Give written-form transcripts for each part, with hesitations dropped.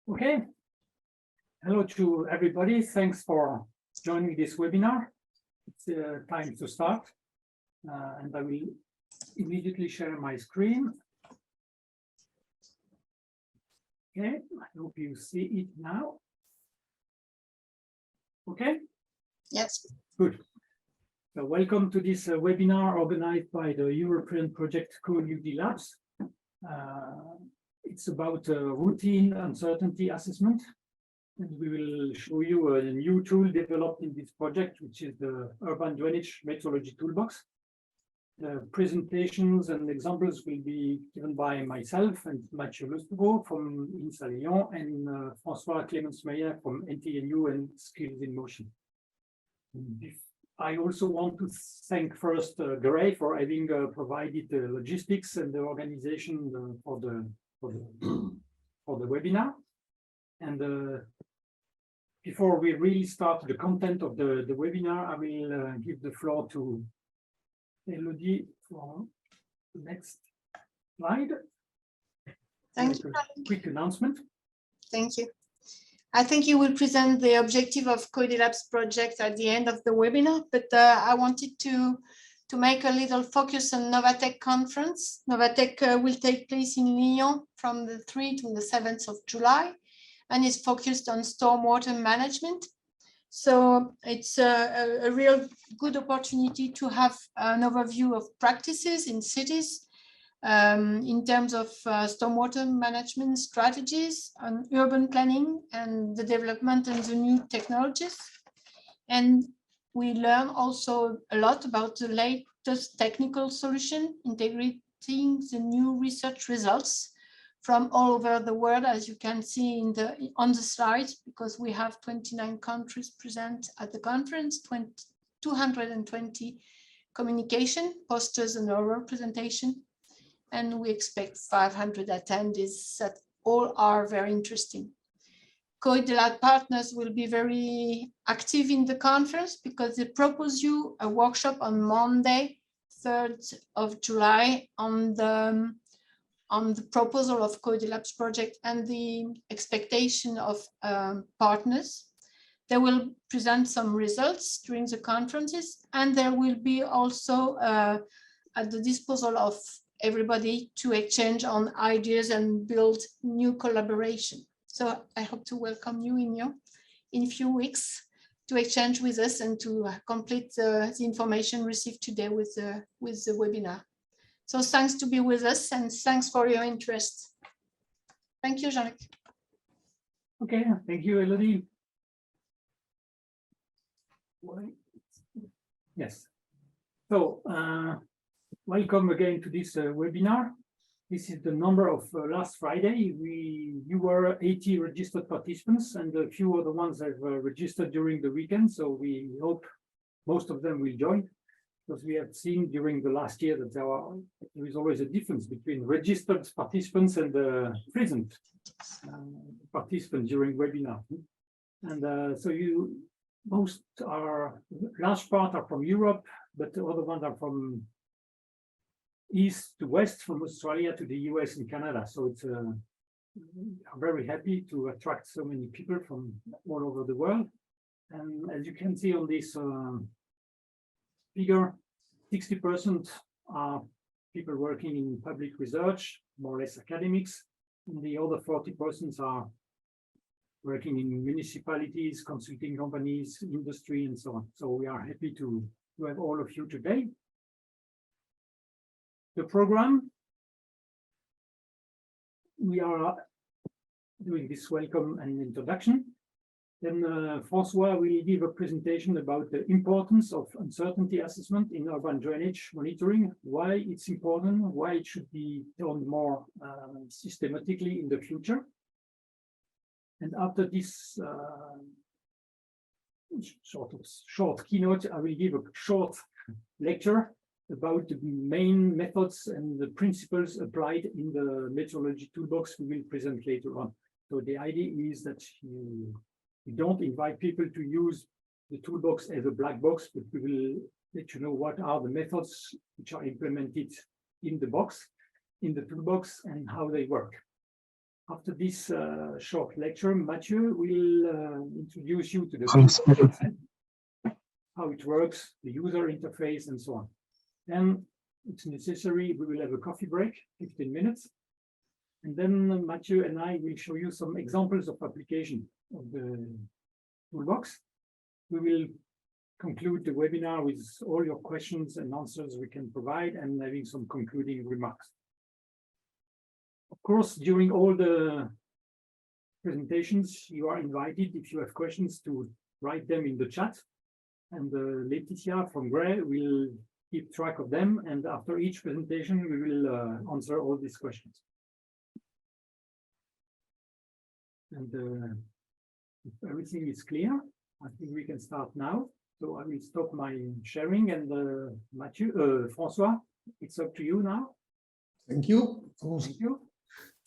Okay. Hello to everybody. Thanks for joining this webinar. It's time to start. And I will immediately share my screen. Okay, I hope you see it now. Okay? Yes. Good. So welcome to this webinar organized by the European project Co-UDlabs. It's about routine uncertainty assessment. And we will show you a new tool developed in this project, which is the Urban Drainage Metrology Toolbox. The presentations and examples will be given by myself and Mathieu Lestoureau from INSA Lyon and François Clemens-Meyer from NTNU and Skills in Motion. I also want to thank first Gray for having provided the logistics and the organization for the webinar. And before we really start the content of the webinar, I will give the floor to Elodie for the next slide. Thank you. Quick announcement. Thank you. I think you will present the objective of Co-UDlabs project at the end of the webinar, but I wanted to make a little focus on Novatech conference. Novatech will take place in Lyon from the 3rd to the 7th of July and is focused on stormwater management. So it's a real good opportunity to have an overview of practices in cities in terms of stormwater management strategies on urban planning and the development and the new technologies. And we learn also a lot about the latest technical solution, integrating the new research results from all over the world, as you can see on the slides, because we have 29 countries present at the conference, 220 communication, posters and oral presentation, and we expect 500 attendees that all are very interesting. Co-UDlabs partners will be very active in the conference because they propose you a workshop on Monday, 3rd of July on the proposal of Co-UDlabs project and the expectation of partners. They will present some results during the conferences, and there will be also at the disposal of everybody to exchange on ideas and build new collaboration. So I hope to welcome you in a few weeks to exchange with us and to complete the information received today with the webinar. So thanks to be with us and thanks for your interest. Thank you, Jean-Luc. Okay, thank you, Elodie. Yes. So welcome again to this webinar. This is the number of last Friday. You were 80 registered participants, and a few other ones have registered during the weekend. So we hope most of them will join, because we have seen during the last year that there is always a difference between registered participants and present participants during webinar. And so large part are from Europe, but the other ones are from east to west, from Australia to the US and Canada. So it's I'm very happy to attract so many people from all over the world. And as you can see on this figure, 60% are people working in public research, more or less academics, and the other 40% are working in municipalities, consulting companies, industry, and so on. So we are happy to have all of you today. The program, we are doing this welcome and introduction. Then François will give a presentation about the importance of uncertainty assessment in urban drainage monitoring, why it's important, why it should be done more systematically in the future. And after this short keynote, I will give a short lecture about the main methods and the principles applied in the metrology toolbox we will present later on. So the idea is that we don't invite people to use the toolbox as a black box, but we will let you know what are the methods which are implemented in the toolbox, and how they work. After this short lecture, Mathieu will introduce you to the toolbox, how it works, the user interface, and so on. Then it's necessary, we will have a coffee break, 15 minutes. And then Mathieu and I will show you some examples of application of the toolbox. We will conclude the webinar with all your questions and answers we can provide and having some concluding remarks. Of course, during all the presentations, you are invited, if you have questions, to write them in the chat. And Laetitia from Gray will keep track of them. And after each presentation, we will answer all these questions. And if everything is clear, I think we can start now. So I will stop my sharing and Mathieu, Francois, it's up to you now. Thank you. Thank you.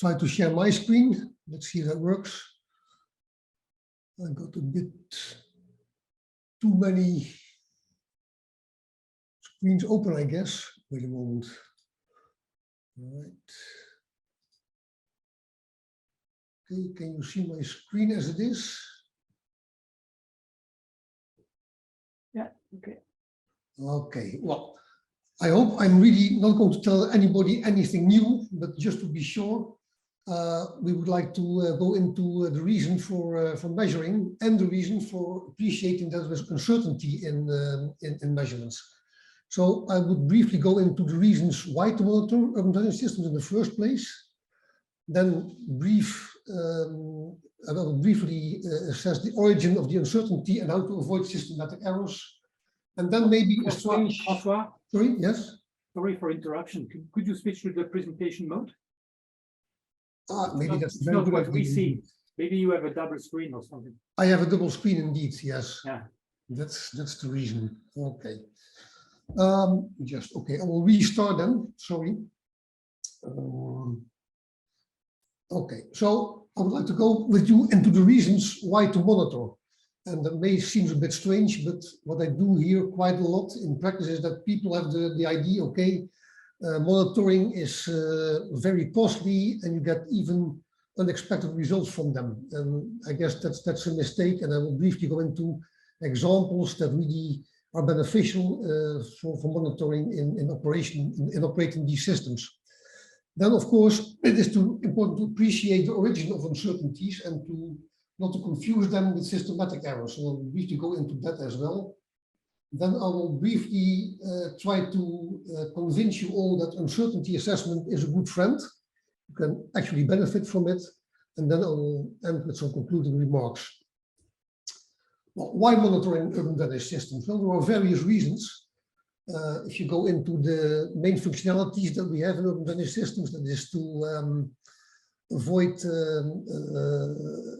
Try to share my screen. Let's see if that works. I got a bit too many screens open, I guess. Wait a moment. All right. Okay, can you see my screen as it is? Yeah, okay. Okay, well, I hope I'm really not going to tell anybody anything new, but just to be sure, we would like to go into the reason for measuring and the reason for appreciating that there's uncertainty in measurements. So I would briefly go into the reasons why to monitor urban drainage systems in the first place. Then I will briefly assess the origin of the uncertainty and how to avoid systematic errors. And then maybe a strange... François, Sorry, yes? sorry for interruption. Could you switch to the presentation mode? Maybe that's not what we see. Maybe you have a double screen or something. I have a double screen indeed, yes. Yeah. That's the reason. Okay. Okay, I will restart then. Sorry. Okay, so I would like to go with you into the reasons why to monitor. And that may seem a bit strange, but what I do here quite a lot in practice is that people have the idea, okay, monitoring is very costly and you get even unexpected results from them. And I guess that's a mistake. And I will briefly go into examples that really are beneficial for monitoring in operating these systems. Then, of course, it is important to appreciate the origin of uncertainties and not to confuse them with systematic errors. So I'll briefly go into that as well. Then I will briefly try to convince you all that uncertainty assessment is a good friend. You can actually benefit from it. And then I will end with some concluding remarks. Well, why monitoring urban drainage systems? Well, there are various reasons. If you go into the main functionalities that we have in urban drainage systems, that is to avoid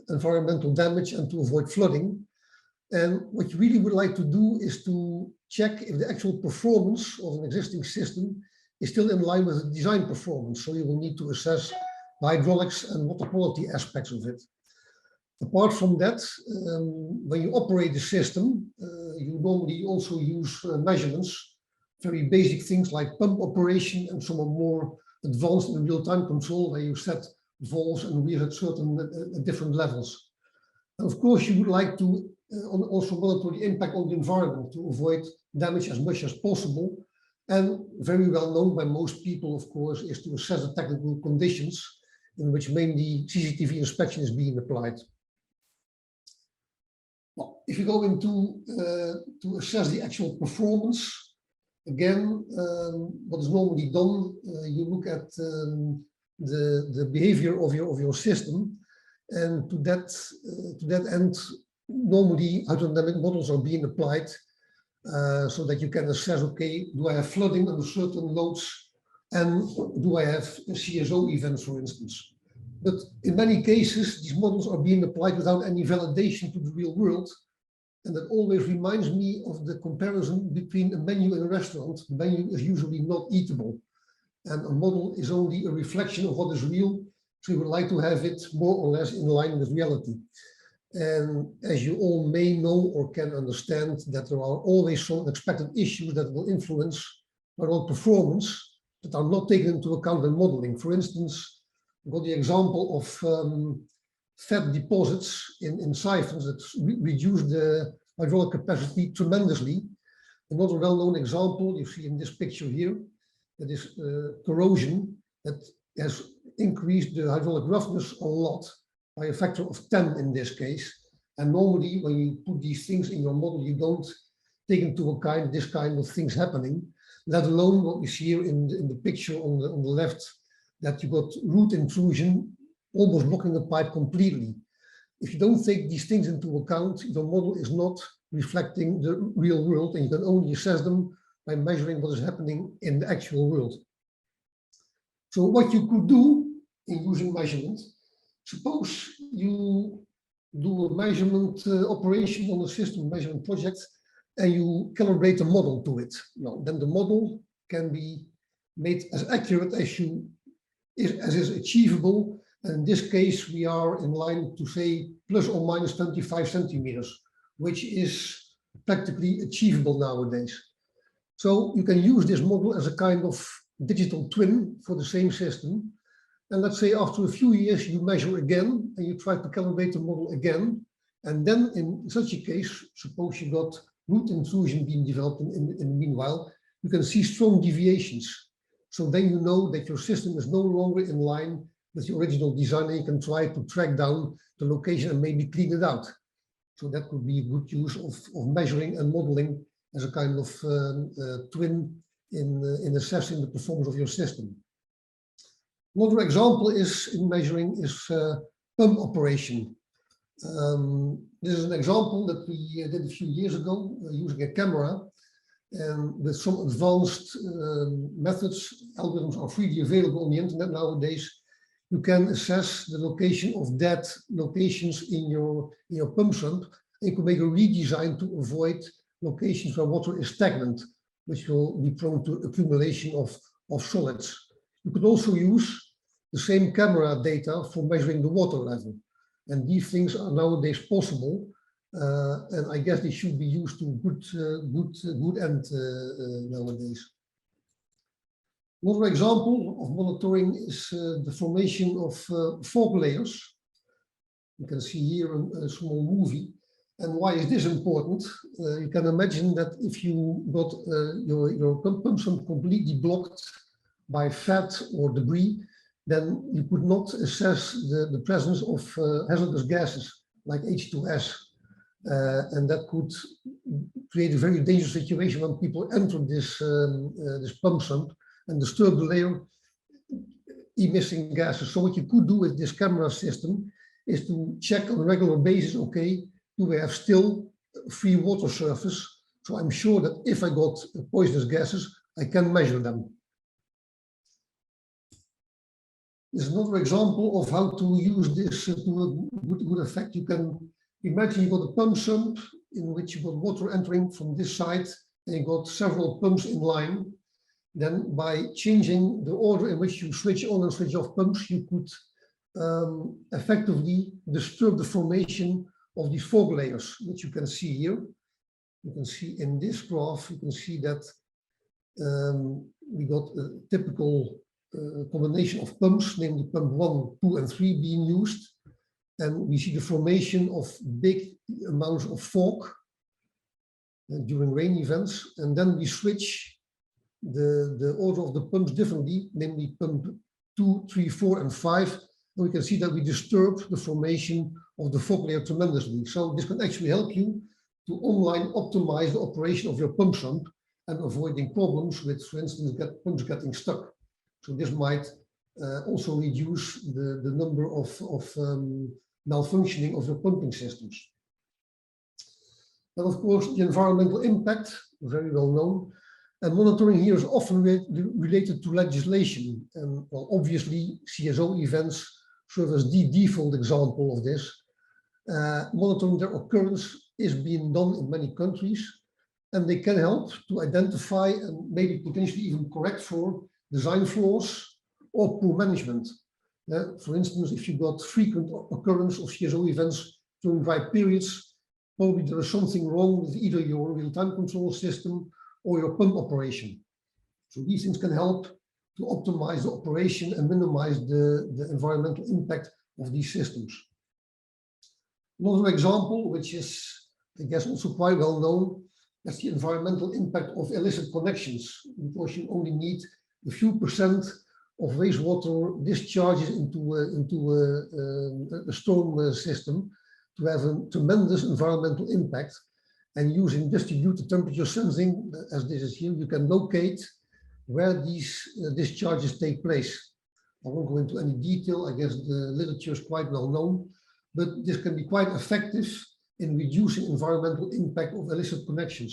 environmental damage and to avoid flooding. And what you really would like to do is to check if the actual performance of an existing system is still in line with the design performance. So you will need to assess the hydraulics and water quality aspects of it. Apart from that, when you operate the system, you normally also use measurements, very basic things like pump operation and some are more advanced in real-time control where you set valves and we at certain different levels. And of course, you would like to also monitor the impact on the environment to avoid damage as much as possible. And very well known by most people, of course, is to assess the technical conditions in which mainly CCTV inspection is being applied. Well, if you go into to assess the actual performance, again, what is normally done, you look at the behavior of your system, and to that end, normally hydrodynamic models are being applied so that you can assess, okay, do I have flooding under certain loads, and do I have CSO events, for instance. But in many cases, these models are being applied without any validation to the real world. And that always reminds me of the comparison between a menu in a restaurant. The menu is usually not eatable. And a model is only a reflection of what is real. So we would like to have it more or less in line with reality. And as you all may know or can understand, that there are always some unexpected issues that will influence our own performance that are not taken into account in modeling. For instance, got the example of fat deposits in siphons that reduce the hydraulic capacity tremendously. Another well-known example you see in this picture here, that is corrosion that has increased the hydraulic roughness a lot, by a factor of 10 in this case. And normally when you put these things in your model, you don't take into account this kind of things happening, let alone what we see here in the picture on the left, that you got root intrusion almost blocking the pipe completely. If you don't take these things into account, your model is not reflecting the real world, and you can only assess them by measuring what is happening in the actual world. So what you could do in using measurement, suppose you do a measurement operation on the system measurement project, and you calibrate a model to it. Now, then the model can be made as accurate as is achievable. And in this case, we are in line to say plus or minus 25 centimeters, which is practically achievable nowadays. So you can use this model as a kind of digital twin for the same system. And let's say after a few years, you measure again and you try to calibrate the model again. And then in such a case, suppose you got root intrusion being developed in the meanwhile, you can see strong deviations. So then you know that your system is no longer in line with the original design, and you can try to track down the location and maybe clean it out. So that could be a good use of measuring and modeling as a kind of twin in assessing the performance of your system. Another example is in measuring is pump operation. This is an example that we did a few years ago using a camera, and with some advanced methods, algorithms are freely available on the internet nowadays. You can assess the location of dead locations in your pump sump, and you can make a redesign to avoid locations where water is stagnant, which will be prone to accumulation of solids. You could also use the same camera data for measuring the water level. And these things are nowadays possible, and I guess they should be used to good end nowadays. Another example of monitoring is the formation of fog layers. You can see here a small movie. And why is this important? You can imagine that if you got your pump sump completely blocked by fat or debris, then you could not assess the presence of hazardous gases like H2S. And that could create a very dangerous situation when people enter this pump sump and disturb the layer, emitting gases. So what you could do with this camera system is to check on a regular basis, okay, do we have still free water surface? So I'm sure that if I got poisonous gases, I can measure them. This is another example of how to use this to a good effect. You can imagine you got a pump sump in which you got water entering from this side, and you got several pumps in line. Then by changing the order in which you switch on and switch off pumps, you could effectively disturb the formation of these fog layers, which you can see here. You can see in this graph, you can see that we got a typical combination of pumps, namely pump 1, 2, and 3 being used. And we see the formation of big amounts of fog during rain events. And then we switch the order of the pumps differently, namely pump 2, 3, 4, and 5. And we can see that we disturb the formation of the fog layer tremendously. So this can actually help you to online optimize the operation of your pump sump and avoiding problems with, for instance, pumps getting stuck. So this might also reduce the number of malfunctioning of your pumping systems. And of course, the environmental impact, very well known. And monitoring here is often related to legislation. And well, obviously, CSO events serve as the default example of this. Monitoring their occurrence is being done in many countries, and they can help to identify and maybe potentially even correct for design flaws or poor management. For instance, if you got frequent occurrence of CSO events during dry periods, probably there is something wrong with either your real-time control system or your pump operation. So these things can help to optimize the operation and minimize the environmental impact of these systems. Another example, which is, I guess, also quite well known, that's the environmental impact of illicit connections, because you only need a few percent of wastewater discharges into a storm system to have a tremendous environmental impact. And using distributed temperature sensing, as this is here, you can locate where these discharges take place. I won't go into any detail. I guess the literature is quite well known, but this can be quite effective in reducing environmental impact of illicit connections.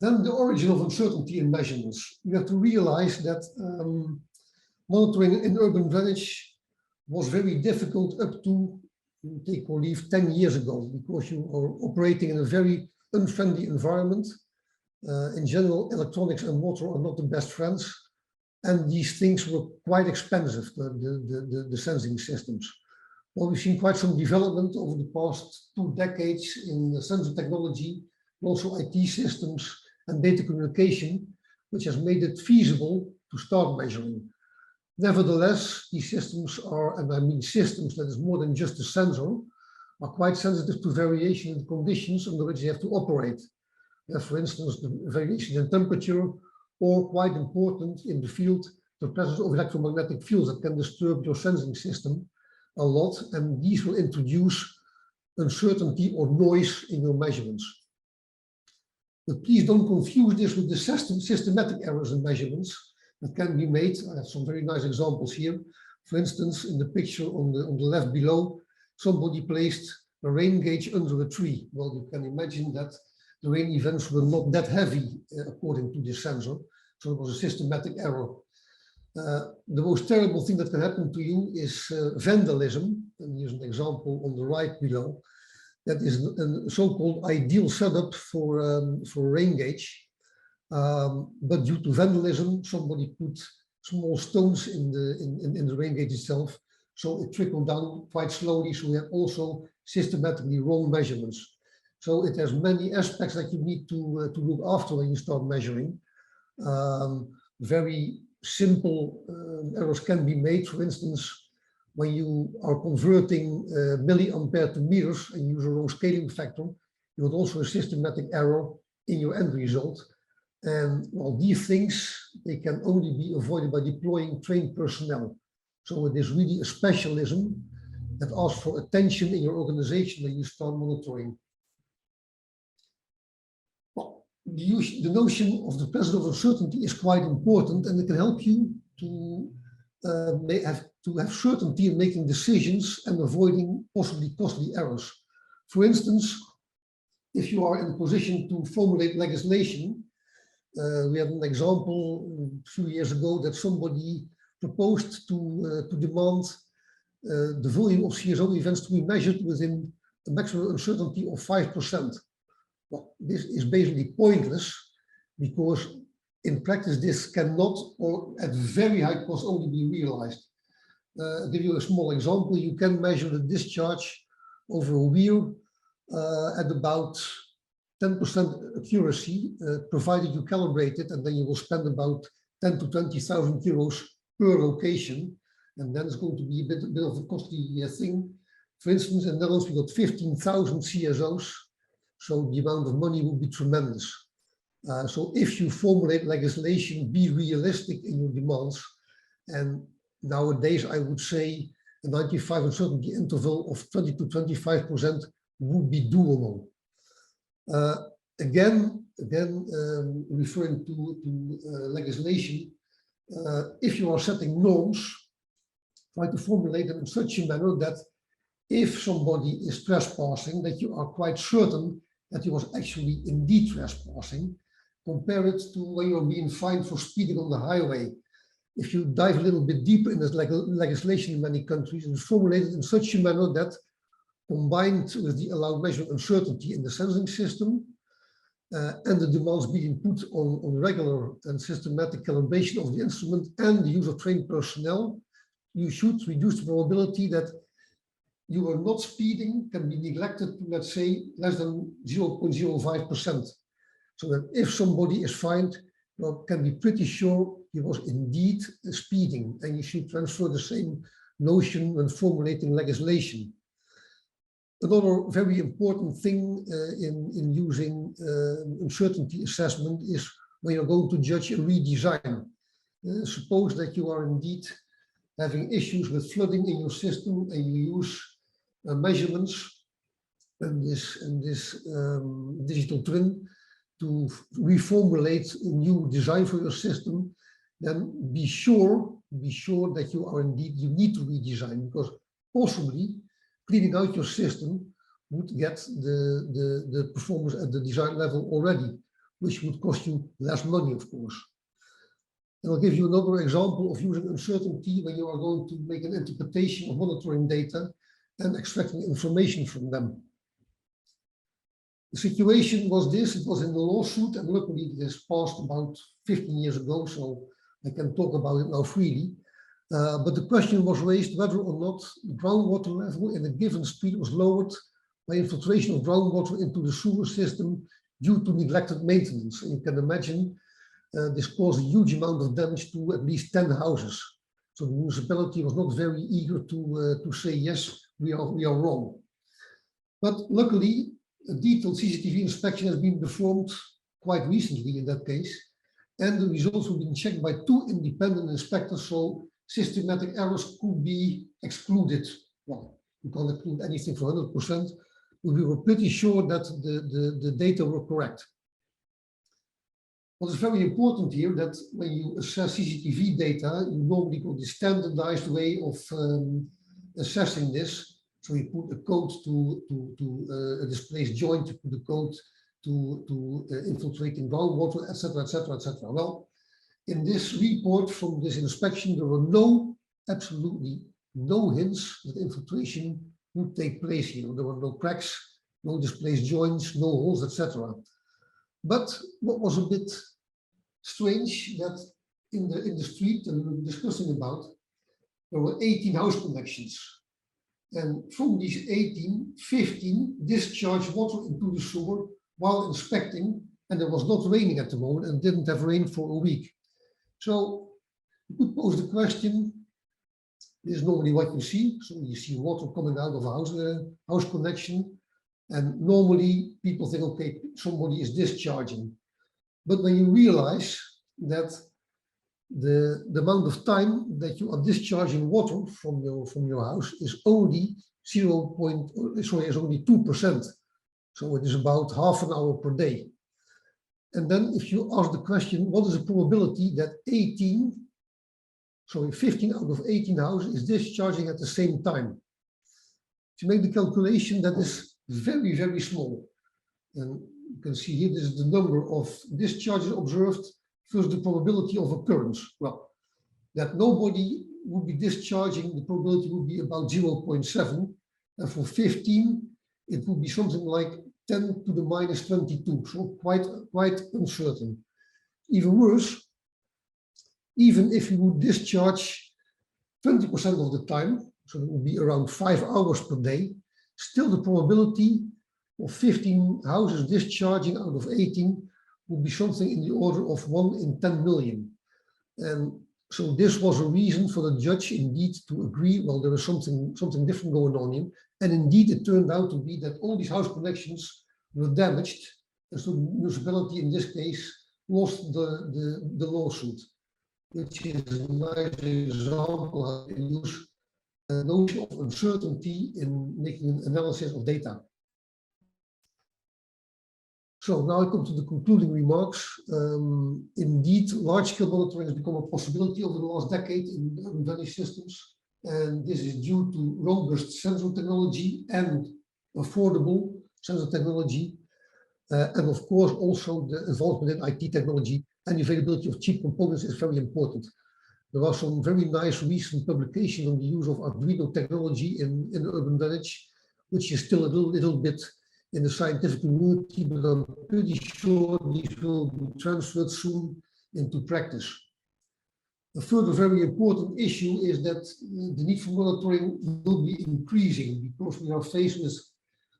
Then the origin of uncertainty in measurements. You have to realize that monitoring in urban drainage was very difficult up to, take or leave, 10 years ago, because you are operating in a very unfriendly environment. In general, electronics and water are not the best friends, and these things were quite expensive, the sensing systems. Well, we've seen quite some development over the past 2 decades in sensor technology, also IT systems and data communication, which has made it feasible to start measuring. Nevertheless, these systems are, and I mean systems that is more than just a sensor, are quite sensitive to variation in conditions under which they have to operate. For instance, the variation in temperature, or quite important in the field, the presence of electromagnetic fields that can disturb your sensing system a lot, and these will introduce uncertainty or noise in your measurements. But please don't confuse this with the systematic errors in measurements that can be made. I have some very nice examples here. For instance, in the picture on the left below, somebody placed a rain gauge under a tree. Well, you can imagine that the rain events were not that heavy according to this sensor, so it was a systematic error. The most terrible thing that can happen to you is vandalism, and here's an example on the right below. That is a so-called ideal setup for a rain gauge, but due to vandalism, somebody put small stones in the rain gauge itself, so it trickled down quite slowly. So we have also systematically wrong measurements. So it has many aspects that you need to look after when you start measuring. Very simple errors can be made. For instance, when you are converting milliampere to meters and use a wrong scaling factor, you have also a systematic error in your end result. And well, these things, they can only be avoided by deploying trained personnel. So it is really a specialism that asks for attention in your organization when you start monitoring. Well, the notion of the presence of uncertainty is quite important, and it can help you to have certainty in making decisions and avoiding possibly costly errors. For instance, if you are in a position to formulate legislation, we had an example a few years ago that somebody proposed to demand the volume of CSO events to be measured within a maximum uncertainty of 5%. Well, this is basically pointless, because in practice this cannot, or at very high cost, only be realized. I'll give you a small example. You can measure the discharge over a wheel at about 10% accuracy, provided you calibrate it, and then you will spend about 10 to 20,000 euros per location, and then it's going to be a bit of a costly thing. For instance, in the Netherlands, we got 15,000 CSOs, so the amount of money will be tremendous. So if you formulate legislation, be realistic in your demands, and nowadays I would say a 95% uncertainty interval of 20 to 25% would be doable. Again, referring to legislation, if you are setting norms, try to formulate them in such a manner that if somebody is trespassing, that you are quite certain that he was actually indeed trespassing. Compare it to when you're being fined for speeding on the highway. If you dive a little bit deeper in this legislation in many countries, it's formulated in such a manner that, combined with the allowed measure of uncertainty in the sensing system and the demands being put on regular and systematic calibration of the instrument and the use of trained personnel, you should reduce the probability that you are not speeding can be neglected to, let's say, less than 0.05%. So that if somebody is fined, well, can be pretty sure he was indeed speeding, and you should transfer the same notion when formulating legislation. Another very important thing in using uncertainty assessment is when you're going to judge a redesign. Suppose that you are indeed having issues with flooding in your system and you use measurements and this digital twin to reformulate a new design for your system, then be sure that you need to redesign, because possibly cleaning out your system would get the performance at the design level already, which would cost you less money, of course. And I'll give you another example of using uncertainty when you are going to make an interpretation of monitoring data and extracting information from them. The situation was this: it was in the lawsuit, and luckily this passed about 15 years ago, so I can talk about it now freely. But the question was raised whether or not the groundwater level in a given street was lowered by infiltration of groundwater into the sewer system due to neglected maintenance. And you can imagine this caused a huge amount of damage to at least 10 houses. So the municipality was not very eager to say, yes, we are wrong. But luckily, a detailed CCTV inspection has been performed quite recently in that case, and the results have been checked by 2 independent inspectors, so systematic errors could be excluded. Well, you can't exclude anything for 100%, but we were pretty sure that the data were correct. What is very important here, that when you assess CCTV data, you normally go the standardized way of assessing this. So you put a code to a displaced joint, you put a code to infiltrating groundwater, etc., etc., etc. Well, in this report from this inspection, there were absolutely no hints that infiltration would take place here. There were no cracks, no displaced joints, no holes, etc. But what was a bit strange, that in the street that we were discussing about, there were 18 house connections. And from these 18, 15 discharged water into the sewer while inspecting, and it was not raining at the moment and didn't have rain for a week. So you could pose the question, this is normally what you see. So you see water coming out of a house connection, and normally people think, okay, somebody is discharging. But when you realize that the amount of time that you are discharging water from your house is only is only 2%. So it is about half an hour per day. And then if you ask the question, what is the probability that 15 out of 18 houses is discharging at the same time? If you make the calculation, that is very, very small. And you can see here, this is the number of discharges observed versus the probability of occurrence. Well, that nobody would be discharging, the probability would be about 0.7. And for 15, it would be something like 10 to the minus 22. So quite uncertain. Even worse, even if you would discharge 20% of the time, so it would be around 5 hours per day, still the probability of 15 houses discharging out of 18 would be something in the order of 1 in 10 million. And so this was a reason for the judge indeed to agree, well, there is something different going on here. And indeed, it turned out to be that all these house connections were damaged. And so the municipality in this case lost the lawsuit, which is a nice example how to use a notion of uncertainty in making an analysis of data. So now I come to the concluding remarks. Indeed, large-scale monitoring has become a possibility over the last decade in urban drainage systems. And this is due to robust sensor technology and affordable sensor technology. And of course, also the involvement in IT technology and the availability of cheap components is very important. There are some very nice recent publications on the use of Arduino technology in urban drainage, which is still a little bit in the scientific community, but I'm pretty sure these will be transferred soon into practice. A further very important issue is that the need for monitoring will be increasing because we are faced with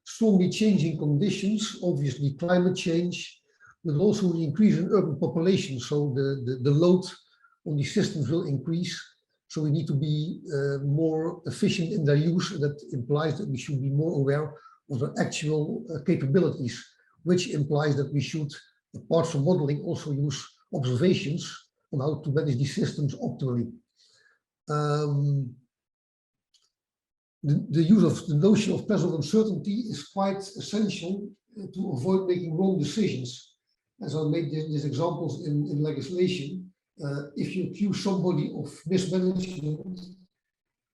strongly changing conditions, obviously climate change, but also the increase in urban population. So the load on these systems will increase. So we need to be more efficient in their use. That implies that we should be more aware of their actual capabilities, which implies that we should, apart from modeling, also use observations on how to manage these systems optimally. The use of the notion of present uncertainty is quite essential to avoid making wrong decisions. As I made these examples in legislation, if you accuse somebody of mismanagement,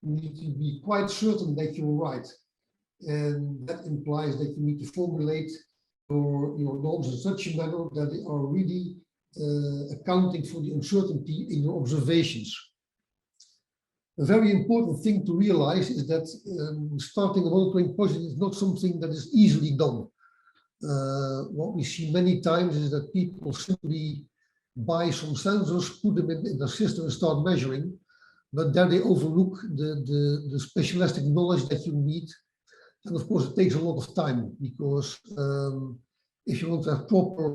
you need to be quite certain that you're right. And that implies that you need to formulate your norms in such a manner that they are really accounting for the uncertainty in your observations. A very important thing to realize is that starting a monitoring project is not something that is easily done. What we see many times is that people simply buy some sensors, put them in the system and start measuring, but then they overlook the specialistic knowledge that you need. And of course, it takes a lot of time because if you want to have proper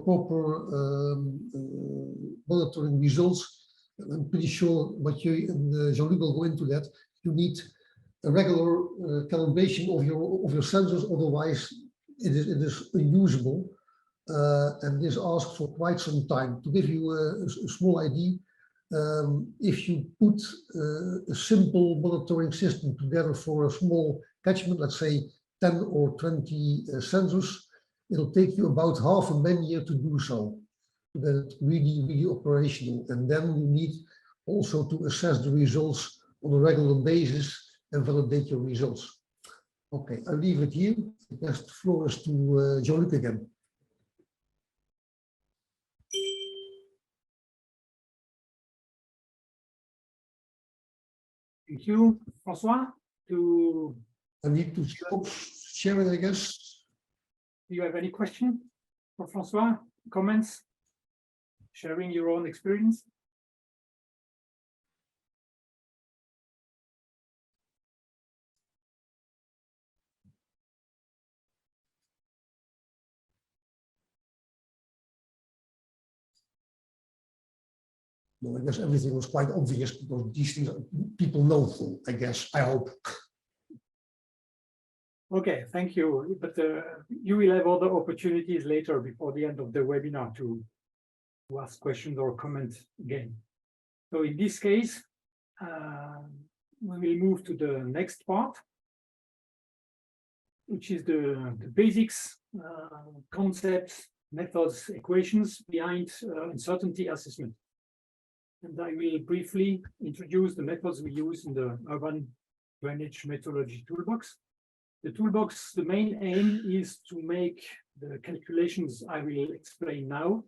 monitoring results, I'm pretty sure Mathieu and Jean-Luc will go into that. You need a regular calibration of your sensors, otherwise it is unusable, and this asks for quite some time. To give you a small idea, if you put a simple monitoring system together for a small catchment, let's say 10 or 20 sensors, it'll take you about half a man-year to do so. That really operational, and then you need also to assess the results on a regular basis and validate your results. Okay, I'll leave it here. The best floor is to Jean-Luc again. Thank you, François. I need to stop sharing, I guess. Do you have any question for François? Comments? Sharing your own experience? No, I guess everything was quite obvious because these things people know, I guess, I hope. Okay, thank you. But you will have other opportunities later before the end of the webinar to ask questions or comment again. So in this case, we will move to the next part, which is the basics, concepts, methods, equations behind uncertainty assessment. And I will briefly introduce the methods we use in the Urban Drainage Metrology Toolbox. The toolbox, the main aim is to make the calculations I will explain now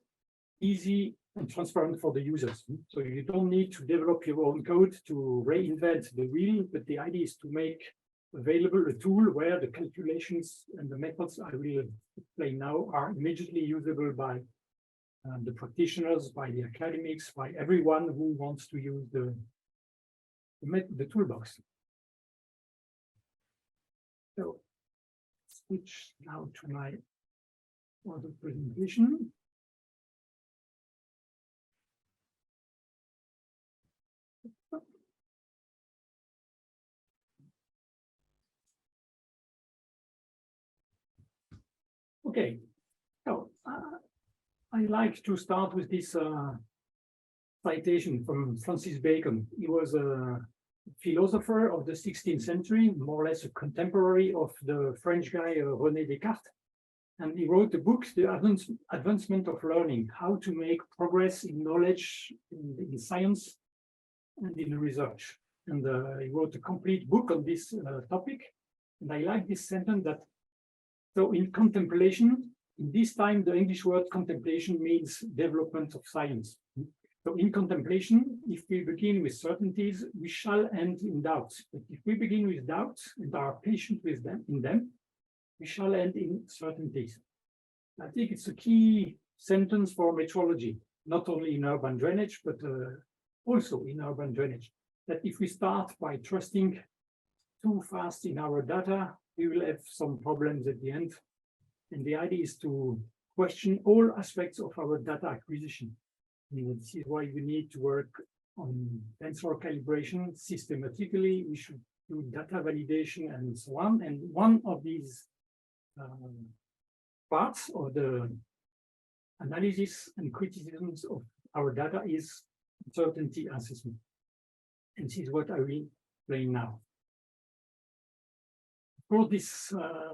easy and transparent for the users. So you don't need to develop your own code to reinvent the wheel, but the idea is to make available a tool where the calculations and the methods I will explain now are immediately usable by the practitioners, by the academics, by everyone who wants to use the toolbox. So switch now to my other presentation. Okay, so I like to start with this citation from Francis Bacon. He was a philosopher of the 16th century, more or less a contemporary of the French guy René Descartes. And he wrote a book, The Advancement of Learning, how to make progress in knowledge, in science, and in research. And he wrote a complete book on this topic. And I like this sentence that, so in contemplation, in this time, the English word contemplation means development of science. So in contemplation, if we begin with certainties, we shall end in doubts. But if we begin with doubts and are patient with them, we shall end in certainties. I think it's a key sentence for metrology, not only in urban drainage, but also in urban drainage, that if we start by trusting too fast in our data, we will have some problems at the end. And the idea is to question all aspects of our data acquisition. And this is why we need to work on sensor calibration systematically. We should do data validation and so on. And one of these parts of the analysis and criticisms of our data is uncertainty assessment. And this is what I will explain now. Of course, this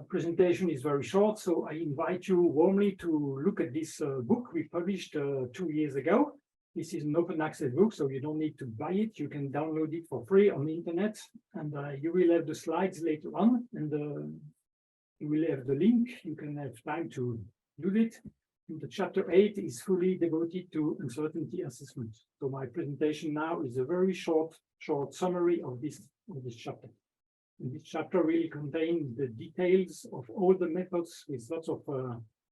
presentation is very short, so I invite you warmly to look at this book we published 2 years ago. This is an open access book, so you don't need to buy it. You can download it for free on the internet, and you will have the slides later on, and you will have the link. You can have time to use it. And the chapter 8 is fully devoted to uncertainty assessment. So my presentation now is a very short summary of this chapter. And this chapter really contains the details of all the methods with lots of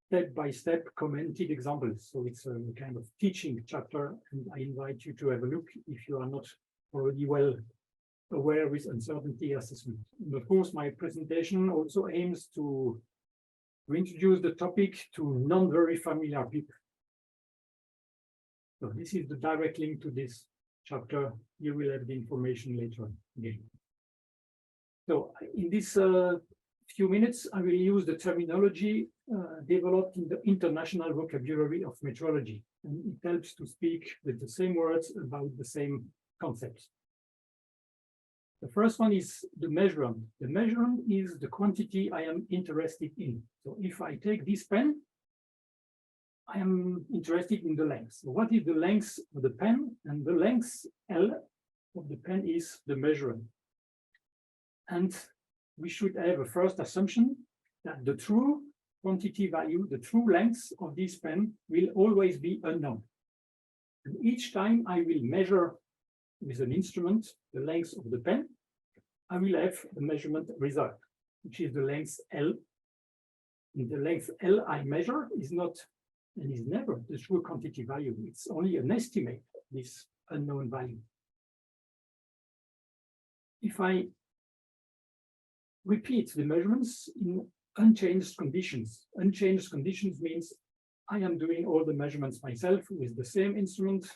step-by-step commented examples. So it's a kind of teaching chapter, and I invite you to have a look if you are not already well aware with uncertainty assessment. And of course, my presentation also aims to introduce the topic to non-very familiar people. So this is the direct link to this chapter. You will have the information later on again. So in this few minutes, I will use the terminology developed in the international vocabulary of metrology, and it helps to speak with the same words about the same concepts. The first one is the measurement. The measurement is the quantity I am interested in. So if I take this pen, I am interested in the length. So what is the length of the pen? And the length L of the pen is the measurement. And we should have a first assumption that the true quantity value, the true length of this pen will always be unknown. And each time I will measure with an instrument the length of the pen, I will have a measurement result, which is the length L. And the length L I measure is not and is never the true quantity value. It's only an estimate of this unknown value. If I repeat the measurements in unchanged conditions means I am doing all the measurements myself with the same instrument.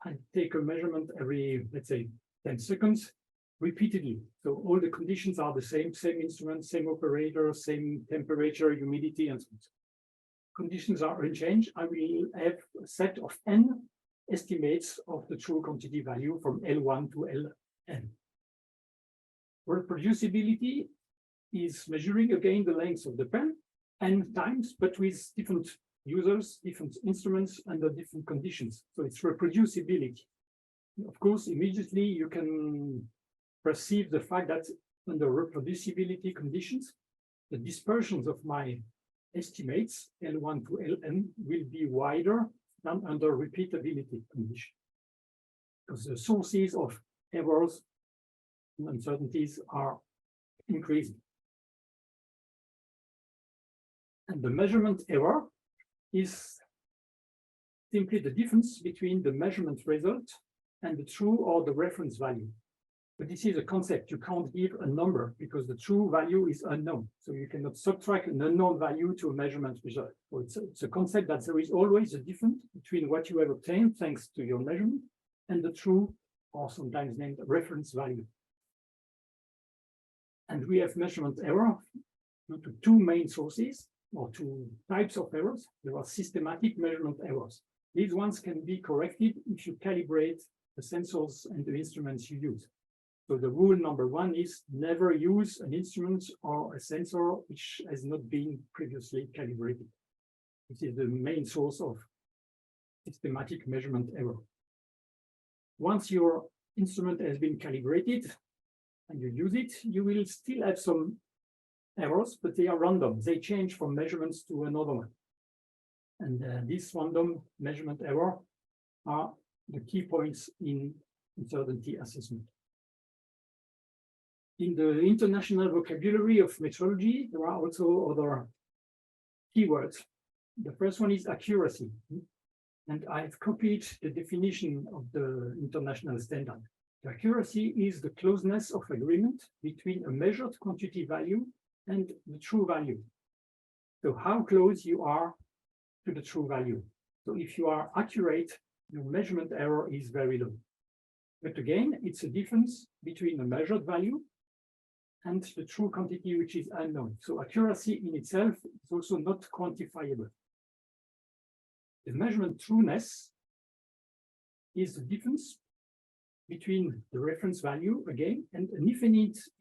I take a measurement every, let's say, 10 seconds repeatedly. So all the conditions are the same instrument, same operator, same temperature, humidity, and so on. Conditions are unchanged. I will have a set of n estimates of the true quantity value from L1 to Ln. Reproducibility is measuring again the length of the pen n times, but with different users, different instruments under different conditions. So it's reproducibility. Of course, immediately you can perceive the fact that under reproducibility conditions, the dispersions of my estimates L1 to Ln will be wider than under repeatability condition, because the sources of errors and uncertainties are increasing. And the measurement error is simply the difference between the measurement result and the true or the reference value. But this is a concept. You can't give a number because the true value is unknown. So you cannot subtract an unknown value to a measurement result. So it's a concept that there is always a difference between what you have obtained thanks to your measurement and the true, or sometimes named reference value. And we have measurement error due to two main sources or two types of errors. There are systematic measurement errors. These ones can be corrected if you calibrate the sensors and the instruments you use. So the rule number one is never use an instrument or a sensor which has not been previously calibrated. This is the main source of systematic measurement error. Once your instrument has been calibrated and you use it, you will still have some errors, but they are random. They change from measurements to another one. And these random measurement error are the key points in uncertainty assessment. In the international vocabulary of metrology, there are also other keywords. The first one is accuracy. And I've copied the definition of the international standard. The accuracy is the closeness of agreement between a measured quantity value and the true value. So how close you are to the true value. So if you are accurate, your measurement error is very low. But again, it's a difference between the measured value and the true quantity, which is unknown. So accuracy in itself is also not quantifiable. The measurement trueness is the difference between the reference value again and an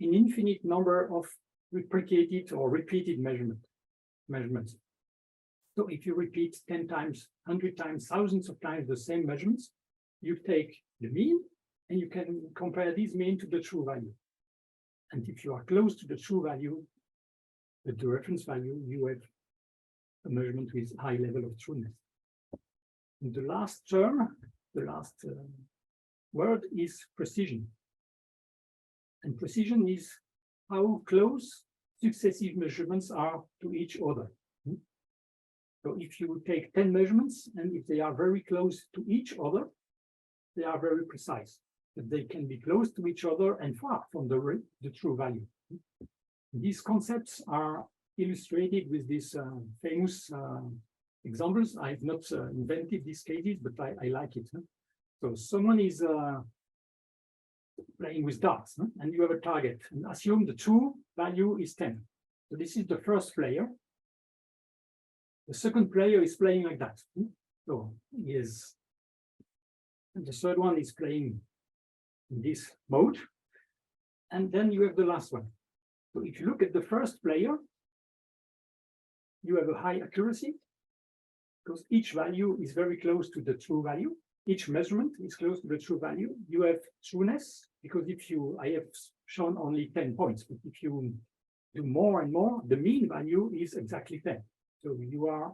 infinite number of replicated or repeated measurements. So if you repeat 10 times, 100 times, thousands of times the same measurements, you take the mean and you can compare this mean to the true value. And if you are close to the true value, the reference value, you have a measurement with high level of trueness. And the last term, the last word is precision. And precision is how close successive measurements are to each other. So if you take 10 measurements and if they are very close to each other, they are very precise. But they can be close to each other and far from the true value. These concepts are illustrated with these famous examples. I've not invented these cases, but I like it. So someone is playing with darts, and you have a target, and assume the true value is 10. So this is the first player. The second player is playing like that. So he is, and the third one is playing in this mode. And then you have the last one. So if you look at the first player, you have a high accuracy because each value is very close to the true value. Each measurement is close to the true value. You have trueness because I have shown only 10 points, but if you do more and more, the mean value is exactly 10. So you are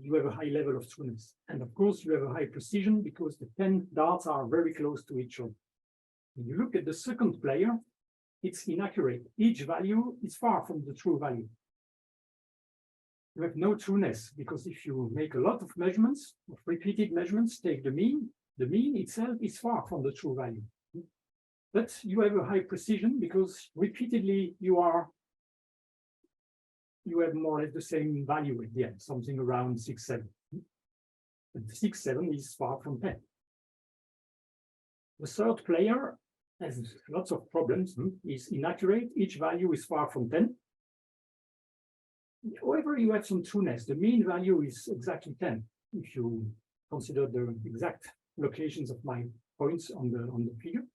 you have a high level of trueness. And of course, you have a high precision because the 10 darts are very close to each other. When you look at the second player, it's inaccurate. Each value is far from the true value. You have no trueness because if you make a lot of measurements, of repeated measurements, take the mean itself is far from the true value. But you have a high precision because repeatedly you have more or less the same value at the end, something around 6, 7. But 6, 7 is far from 10. The third player has lots of problems, is inaccurate. Each value is far from 10. However, you have some trueness. The mean value is exactly 10 if you consider the exact locations of my points on the figure.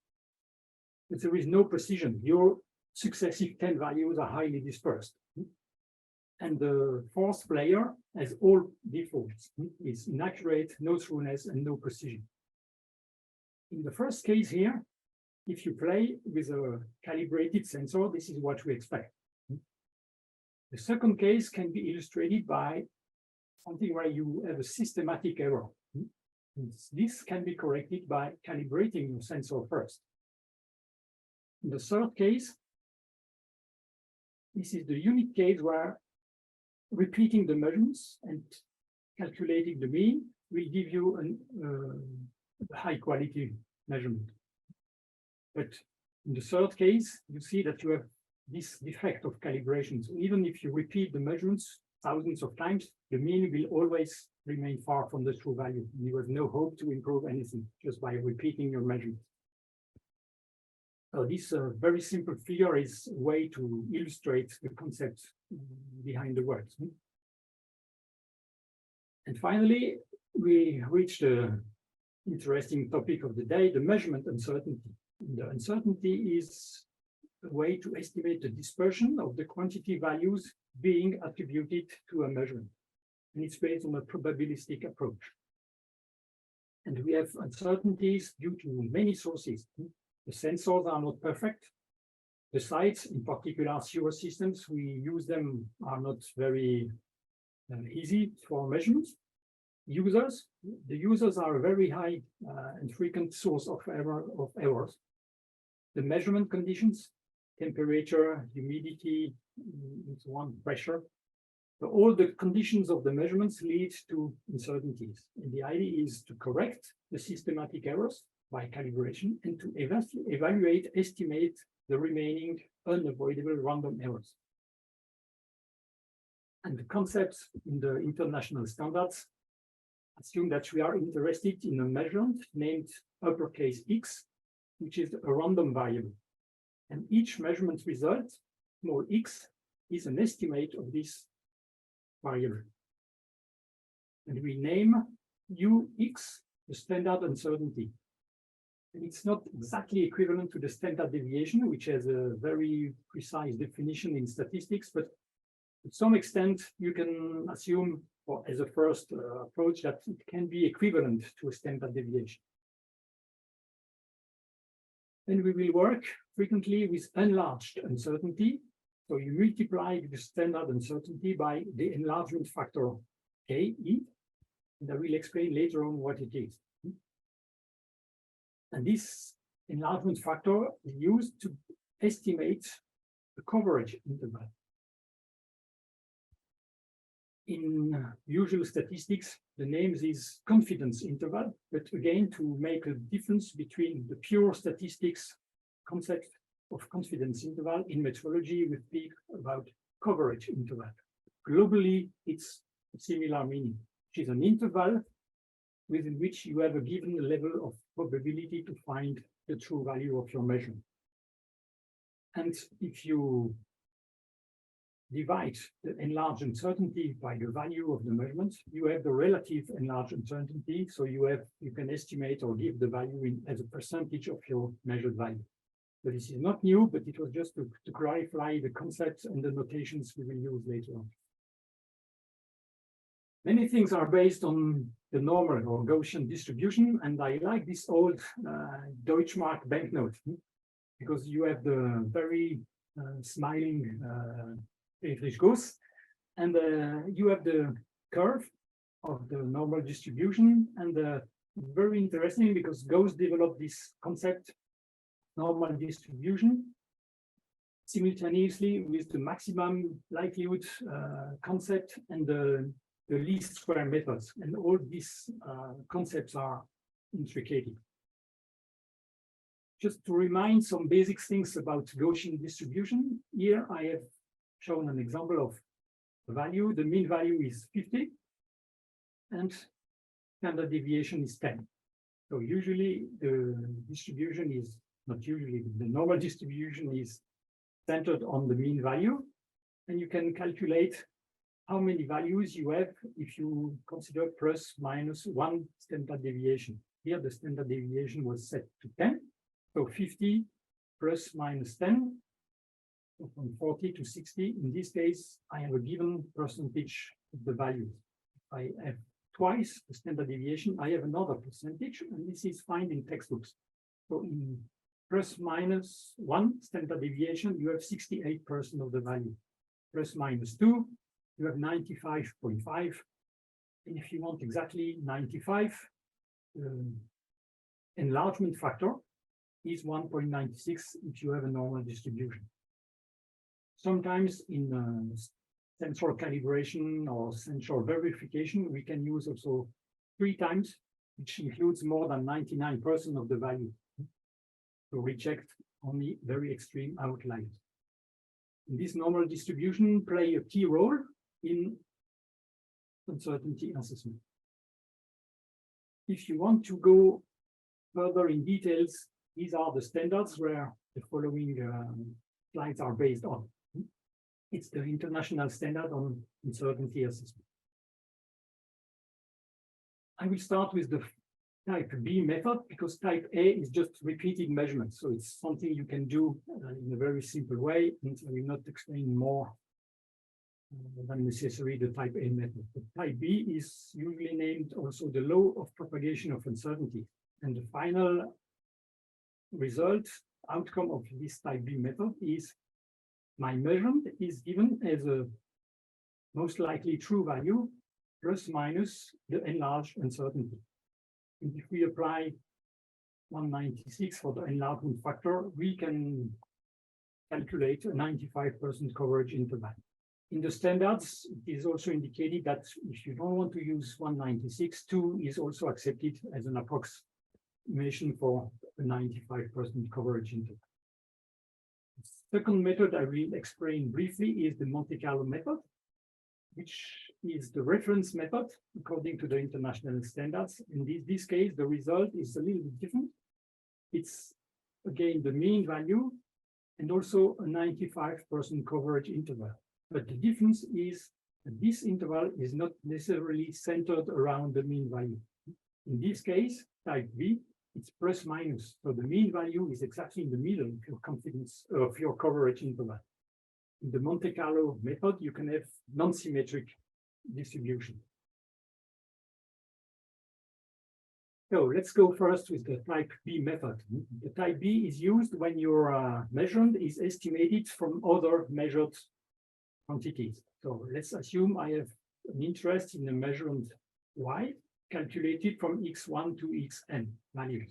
But there is no precision. Your successive 10 values are highly dispersed. And the fourth player has all defaults. It's inaccurate, no trueness, and no precision. In the first case here, if you play with a calibrated sensor, this is what we expect. The second case can be illustrated by something where you have a systematic error. And this can be corrected by calibrating your sensor first. In the third case, this is the unique case where repeating the measurements and calculating the mean will give you a high quality measurement. But in the third case, you see that you have this defect of calibration. So even if you repeat the measurements thousands of times, the mean will always remain far from the true value. You have no hope to improve anything just by repeating your measurements. So this very simple figure is a way to illustrate the concept behind the words. And finally, we reached the interesting topic of the day, the measurement uncertainty. The uncertainty is a way to estimate the dispersion of the quantity values being attributed to a measurement. And it's based on a probabilistic approach. And we have uncertainties due to many sources. The sensors are not perfect. The sites, in particular sewer systems, we use them are not very easy for measurements. The users are a very high and frequent source of errors. The measurement conditions, temperature, humidity, and so on, pressure. So all the conditions of the measurements lead to uncertainties. And the idea is to correct the systematic errors by calibration and to estimate the remaining unavoidable random errors. And the concepts in the international standards assume that we are interested in a measurement named uppercase X, which is a random variable. And each measurement result, small x, is an estimate of this variable. And we name Ux the standard uncertainty. And it's not exactly equivalent to the standard deviation, which has a very precise definition in statistics, but to some extent, you can assume, or as a first approach, that it can be equivalent to a standard deviation. Then we will work frequently with enlarged uncertainty. So you multiply the standard uncertainty by the enlargement factor Ke, and I will explain later on what it is. And this enlargement factor is used to estimate the coverage interval. In usual statistics, the name is confidence interval, but again, to make a difference between the pure statistics concept of confidence interval, in metrology, we speak about coverage interval. Globally, it's a similar meaning, which is an interval within which you have a given level of probability to find the true value of your measurement. And if you divide the enlarged uncertainty by the value of the measurement, you have the relative enlarged uncertainty. So you can estimate or give the value as a percentage of your measured value. So this is not new, but it was just to clarify the concepts and the notations we will use later on. Many things are based on the normal or Gaussian distribution, and I like this old Deutschmark banknote because you have the very smiling Friedrich Gauss, and you have the curve of the normal distribution, and very interesting because Gauss developed this concept, normal distribution, simultaneously with the maximum likelihood concept and the least square methods, and all these concepts are intricate. Just to remind some basic things about Gaussian distribution, here I have shown an example of the value. The mean value is 50, and standard deviation is 10. So usually the distribution is, not usually, the normal distribution is centered on the mean value, and you can calculate how many values you have if you consider plus minus 1 standard deviation. Here the standard deviation was set to 10, so 50 plus minus 10, so from 40 to 60. In this case, I have a given percentage of the values. If I have twice the standard deviation, I have another percentage, and this is found in textbooks. So in plus minus 1 standard deviation, you have 68% of the value. Plus minus 2, you have 95.5. And if you want exactly 95, enlargement factor is 1.96 if you have a normal distribution. Sometimes in sensor calibration or sensor verification, we can use also 3 times, which includes more than 99% of the value, to reject only very extreme outliers. And this normal distribution play a key role in uncertainty assessment. If you want to go further in details, these are the standards where the following slides are based on. It's the international standard on uncertainty assessment. I will start with the type B method because type A is just repeating measurements. So it's something you can do in a very simple way, and I will not explain more than necessary the type A method. But type B is usually named also the law of propagation of uncertainty. And the final result, outcome of this type B method is my measurement is given as a most likely true value plus minus the enlarged uncertainty. And if we apply 196 for the enlargement factor, we can calculate a 95% coverage interval. In the standards, it is also indicated that if you don't want to use 196, 2 is also accepted as an approximation for a 95% coverage interval. The second method I will explain briefly is the Monte Carlo method. which is the reference method according to the international standards. In this case, the result is a little bit different. It's again the mean value and also a 95% coverage interval. But the difference is that this interval is not necessarily centered around the mean value. In this case, type B, it's plus minus. So the mean value is exactly in the middle of your confidence of your coverage interval. In the Monte Carlo method, you can have non-symmetric distribution. So let's go first with the type B method. The type B is used when your measurement is estimated from other measured quantities. So let's assume I have an interest in the measurement Y calculated from x1 to xn values.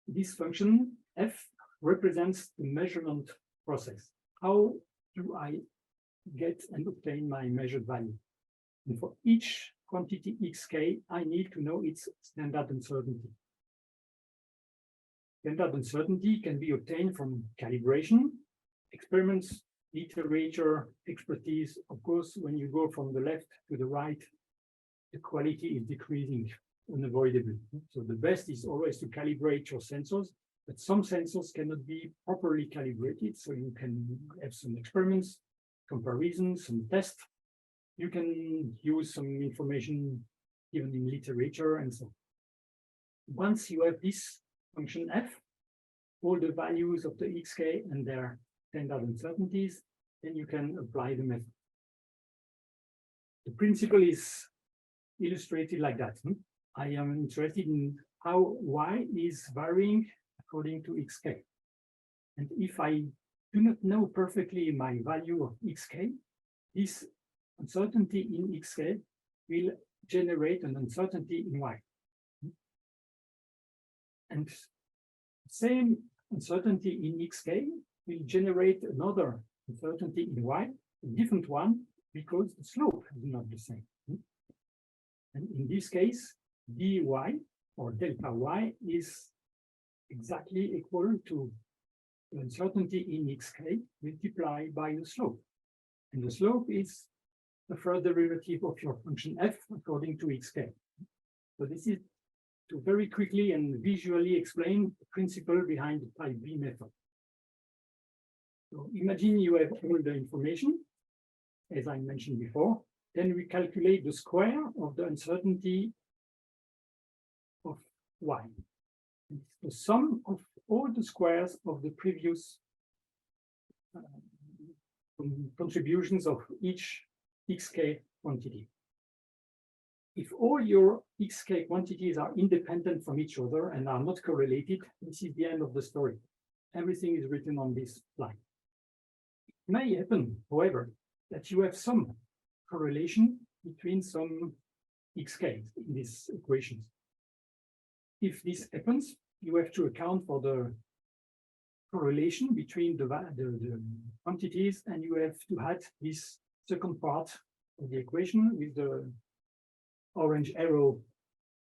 This function f represents the measurement process. How do I get and obtain my measured value? And for each quantity xk, I need to know its standard uncertainty. Standard uncertainty can be obtained from calibration, experiments, literature, expertise. Of course, when you go from the left to the right, the quality is decreasing unavoidably. So the best is always to calibrate your sensors, but some sensors cannot be properly calibrated. So you can have some experiments, comparisons, some tests. You can use some information given in literature and so on. Once you have this function f, all the values of the xk and their standard uncertainties, then you can apply the method. The principle is illustrated like that. I am interested in how y is varying according to xk. And if I do not know perfectly my value of xk, this uncertainty in xk will generate an uncertainty in y. And same uncertainty in xk will generate another uncertainty in y, a different one, because the slope is not the same. And in this case, dy or delta y is exactly equal to the uncertainty in xk multiplied by the slope. And the slope is the third derivative of your function f according to xk. So this is to very quickly and visually explain the principle behind the type B method. So imagine you have all the information, as I mentioned before. Then we calculate the square of the uncertainty of y. It's the sum of all the squares of the previous contributions of each xk quantity. If all your xk quantities are independent from each other and are not correlated, this is the end of the story. Everything is written on this slide. It may happen, however, that you have some correlation between some xk in these equations. If this happens, you have to account for the correlation between the quantities, and you have to add this second part of the equation with the orange arrow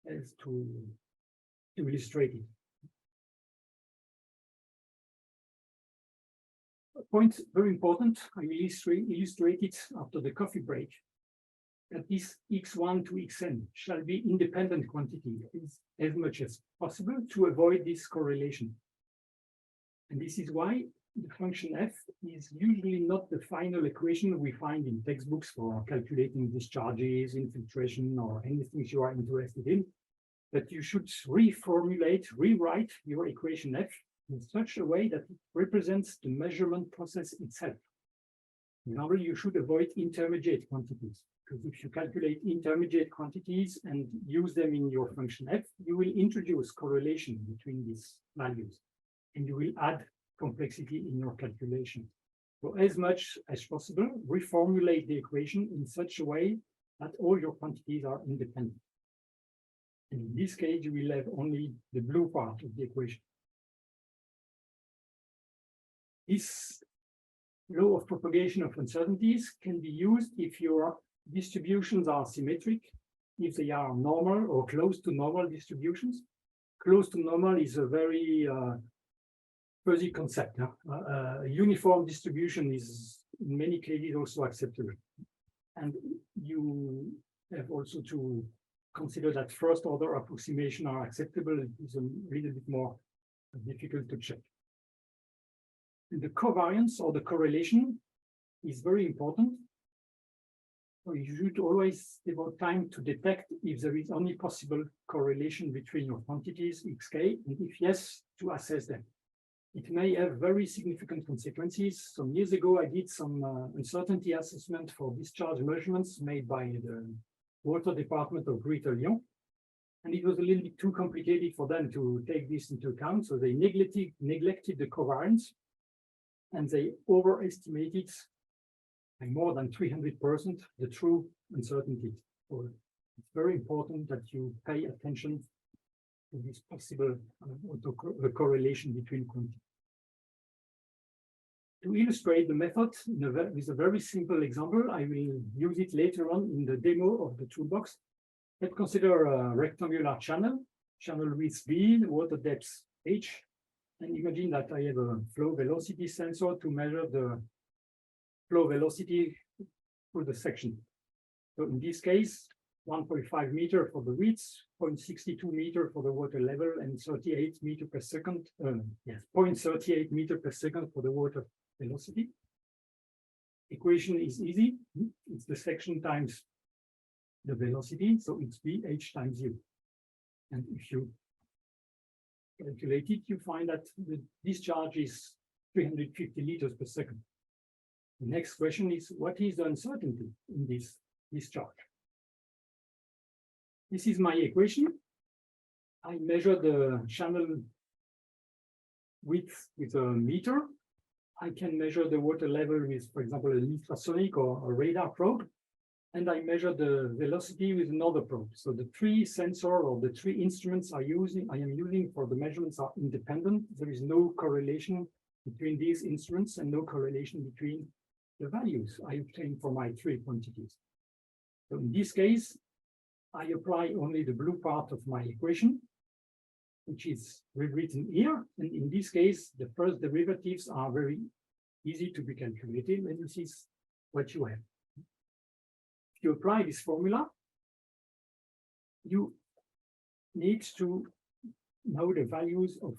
as to illustrate it. A point very important, I illustrate it after the coffee break, that this x1 to xn shall be independent quantity as much as possible to avoid this correlation. And this is why the function f is usually not the final equation we find in textbooks for calculating discharges, infiltration, or anything you are interested in. But you should rewrite your equation f in such a way that it represents the measurement process itself. In other words, you should avoid intermediate quantities, because if you calculate intermediate quantities and use them in your function f, you will introduce correlation between these values, and you will add complexity in your calculation. So as much as possible, reformulate the equation in such a way that all your quantities are independent. And in this case, you will have only the blue part of the equation. This law of propagation of uncertainties can be used if your distributions are symmetric, if they are normal or close to normal distributions. Close to normal is a very fuzzy concept. A uniform distribution is in many cases also acceptable. And you have also to consider that first order approximation are acceptable. It is a little bit more difficult to check. And the covariance or the correlation is very important. So you should always devote time to detect if there is only possible correlation between your quantities, xk, and if yes, to assess them. It may have very significant consequences. Some years ago, I did some uncertainty assessment for discharge measurements made by the water department of Greater Lyon. And it was a little bit too complicated for them to take this into account. So they neglected the covariance, and they overestimated by more than 300% the true uncertainty. So it's very important that you pay attention to this possible correlation between quantities. To illustrate the method with a very simple example, I will use it later on in the demo of the toolbox. Let's consider a rectangular channel width B, water depth H, and imagine that I have a flow velocity sensor to measure the flow velocity through the section. So in this case, 1.5 meter for the width, 0.62 meter for the water level, and 38 meter per second. 0.38 meter per second for the water velocity. Equation is easy. It's the section times the velocity, so it's BH times U. And if you calculate it, you find that the discharge is 350 liters per second. The next question is, what is the uncertainty in this discharge? This is my equation. I measure the channel width with a meter. I can measure the water level with, for example, an ultrasonic or a radar probe. And I measure the velocity with another probe. So the three sensor or the three instruments I am using for the measurements are independent. There is no correlation between these instruments and no correlation between the values I obtain for my three quantities. So in this case, I apply only the blue part of my equation, which is rewritten here. And in this case, the first derivatives are very easy to be calculated, and this is what you have. If you apply this formula, you need to know the values of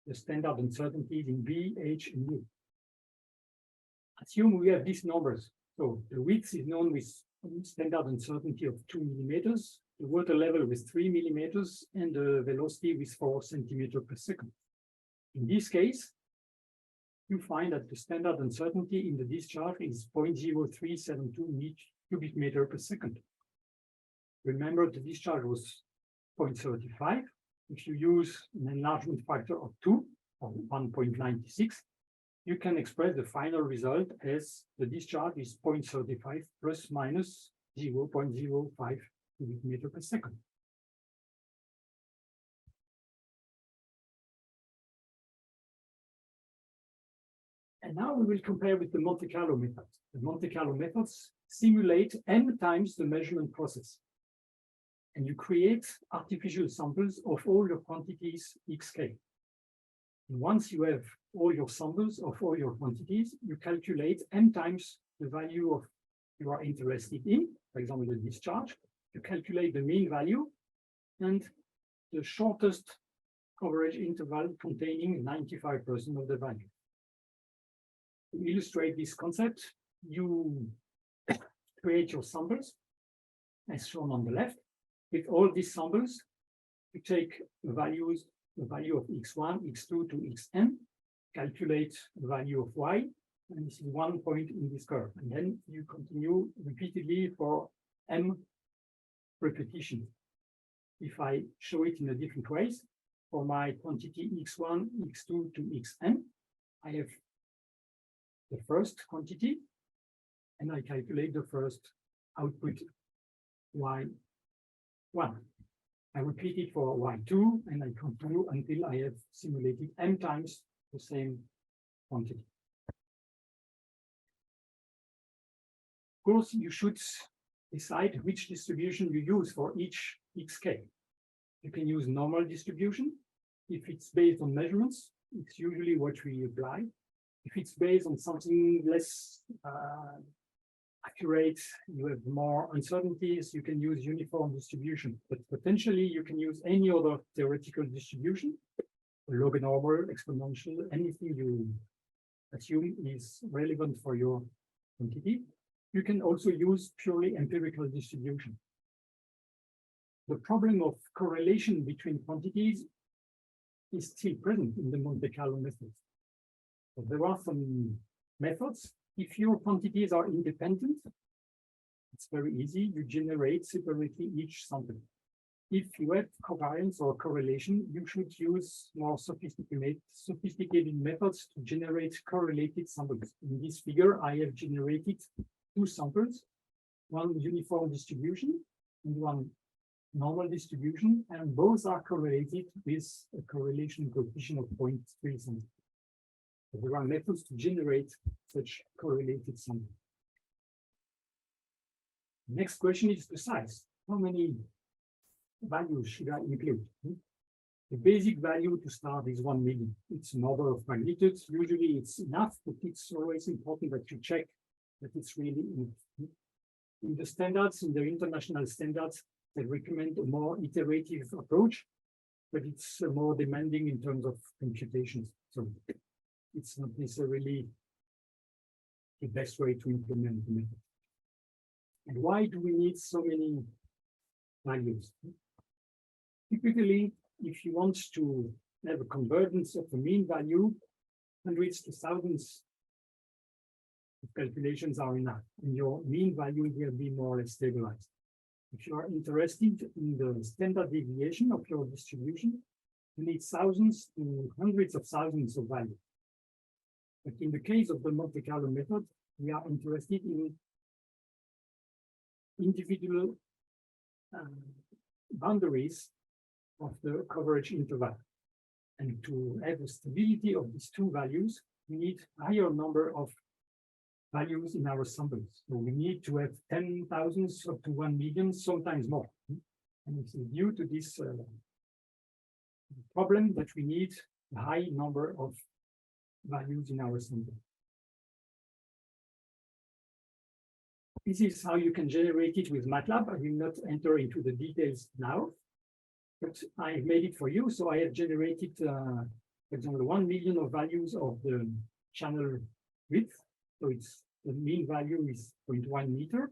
the standard uncertainties in B, H, and U. Assume we have these numbers. So the width is known with standard uncertainty of 2 millimeters, the water level with 3 millimeters, and the velocity with 4 centimeters per second. In this case, you find that the standard uncertainty in the discharge is 0.0372 cubic meter per second. Remember, the discharge was 0.35. If you use an enlargement factor of 2 or 1.96, you can express the final result as the discharge is 0.35 plus minus 0.05 cubic meter per second. And now we will compare with the Monte Carlo method. The Monte Carlo methods simulate n times the measurement process. And you create artificial samples of all your quantities xk. And once you have all your samples of all your quantities, you calculate n times the value of you are interested in, for example, the discharge. You calculate the mean value and the shortest coverage interval containing 95% of the value. To illustrate this concept, you create your samples, as shown on the left. With all these samples, you take the value of x1, x2 to xn, calculate the value of y, and this is one point in this curve. And then you continue repeatedly for m repetitions. If I show it in a different ways, for my quantity x1, x2 to xn, I have the first quantity, and I calculate the first output y1. I repeat it for y2, and I continue until I have simulated m times the same quantity. Of course, you should decide which distribution you use for each xk. You can use normal distribution. If it's based on measurements, it's usually what we apply. If it's based on something less accurate, you have more uncertainties, you can use uniform distribution, but potentially you can use any other theoretical distribution, log normal, exponential, anything you assume is relevant for your quantity. You can also use purely empirical distribution. The problem of correlation between quantities is still present in the Monte Carlo methods. But there are some methods. If your quantities are independent, it's very easy. You generate separately each sample. If you have covariance or correlation, you should use more sophisticated methods to generate correlated samples. In this figure, I have generated two samples, one uniform distribution and one normal distribution, and both are correlated with a correlation coefficient of 0.3 something. So there are methods to generate such correlated samples. Next question is the size. How many values should I include? The basic value to start is 1 million. It's an order of magnitude. Usually it's enough, but it's always important that you check that it's really enough. In the standards, in the international standards, they recommend a more iterative approach, but it's more demanding in terms of computations. So it's not necessarily the best way to implement the method. And why do we need so many values? Typically, if you want to have a convergence of the mean value, hundreds to thousands of calculations are enough, and your mean value will be more or less stabilized. If you are interested in the standard deviation of your distribution, you need thousands to hundreds of thousands of values. But in the case of the Monte Carlo method, we are interested in individual boundaries of the coverage interval. And to have the stability of these two values, we need a higher number of values in our samples. So we need to have 10,000 up to 1 million, sometimes more. And it's due to this problem that we need a high number of values in our sample. This is how you can generate it with MATLAB. I will not enter into the details now, but I made it for you. So I have generated, for example, 1 million of values of the channel width. So it's the mean value is 0.1 meter.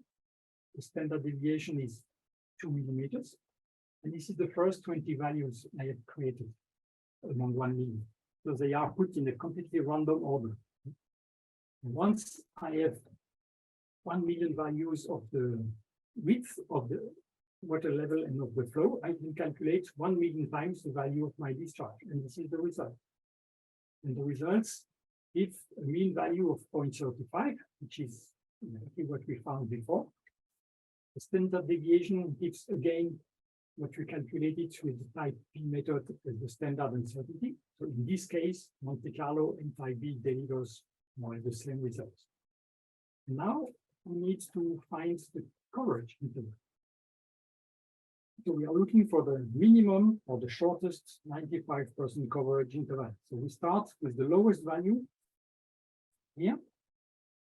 The standard deviation is 2 millimeters. And this is the first 20 values I have created among 1 million. So they are put in a completely random order. And once I have 1 million values of the width of the water level and of the flow, I can calculate 1 million times the value of my discharge. And this is the result. And the results give a mean value of 0.35, which is exactly what we found before. The standard deviation gives again what we calculated with the type P method as the standard uncertainty. So in this case, Monte Carlo and type B delivers more or less the same results. Now we need to find the coverage interval. So we are looking for the minimum or the shortest 95% coverage interval. So we start with the lowest value here,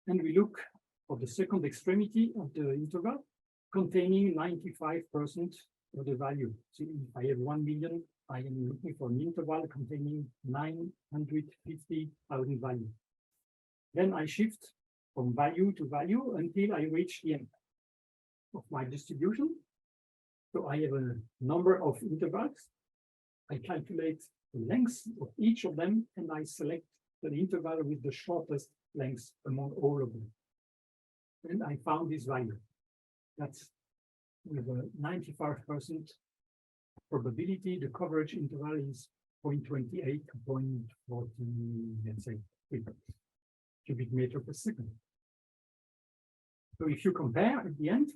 and we look for the second extremity of the interval containing 95% of the value. So if I have 1 million, I am looking for an interval containing 950,000 values. Then I shift from value to value until I reach the end of my distribution. So I have a number of intervals. I calculate the length of each of them, and I select the interval with the shortest length among all of them. And I found this value. That's with a 95% probability, the coverage interval is 0.28 to 0.40, let's say, cubic meter per second. So if you compare at the end,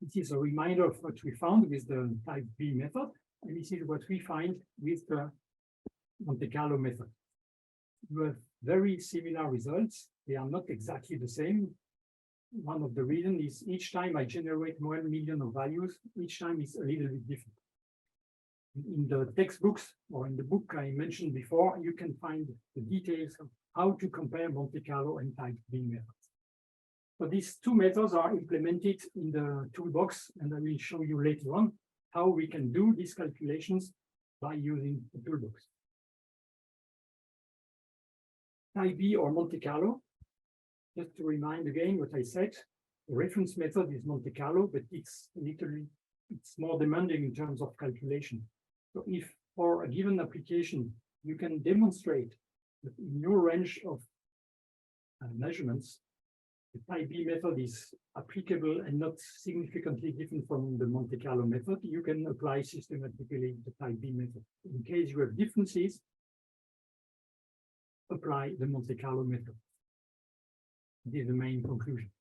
this is a reminder of what we found with the type B method, and this is what we find with the Monte Carlo method. You have very similar results. They are not exactly the same. One of the reasons is each time I generate 1 million of values, each time is a little bit different. In the textbooks or in the book I mentioned before, you can find the details of how to compare Monte Carlo and type B methods. So these two methods are implemented in the toolbox, and I will show you later on how we can do these calculations by using the toolbox. Type B or Monte Carlo, just to remind again what I said, the reference method is Monte Carlo, but it's more demanding in terms of calculation. So if for a given application, you can demonstrate that in your range of measurements, the type B method is applicable and not significantly different from the Monte Carlo method, you can apply systematically the type B method. In case you have differences, apply the Monte Carlo method. This is the main conclusion.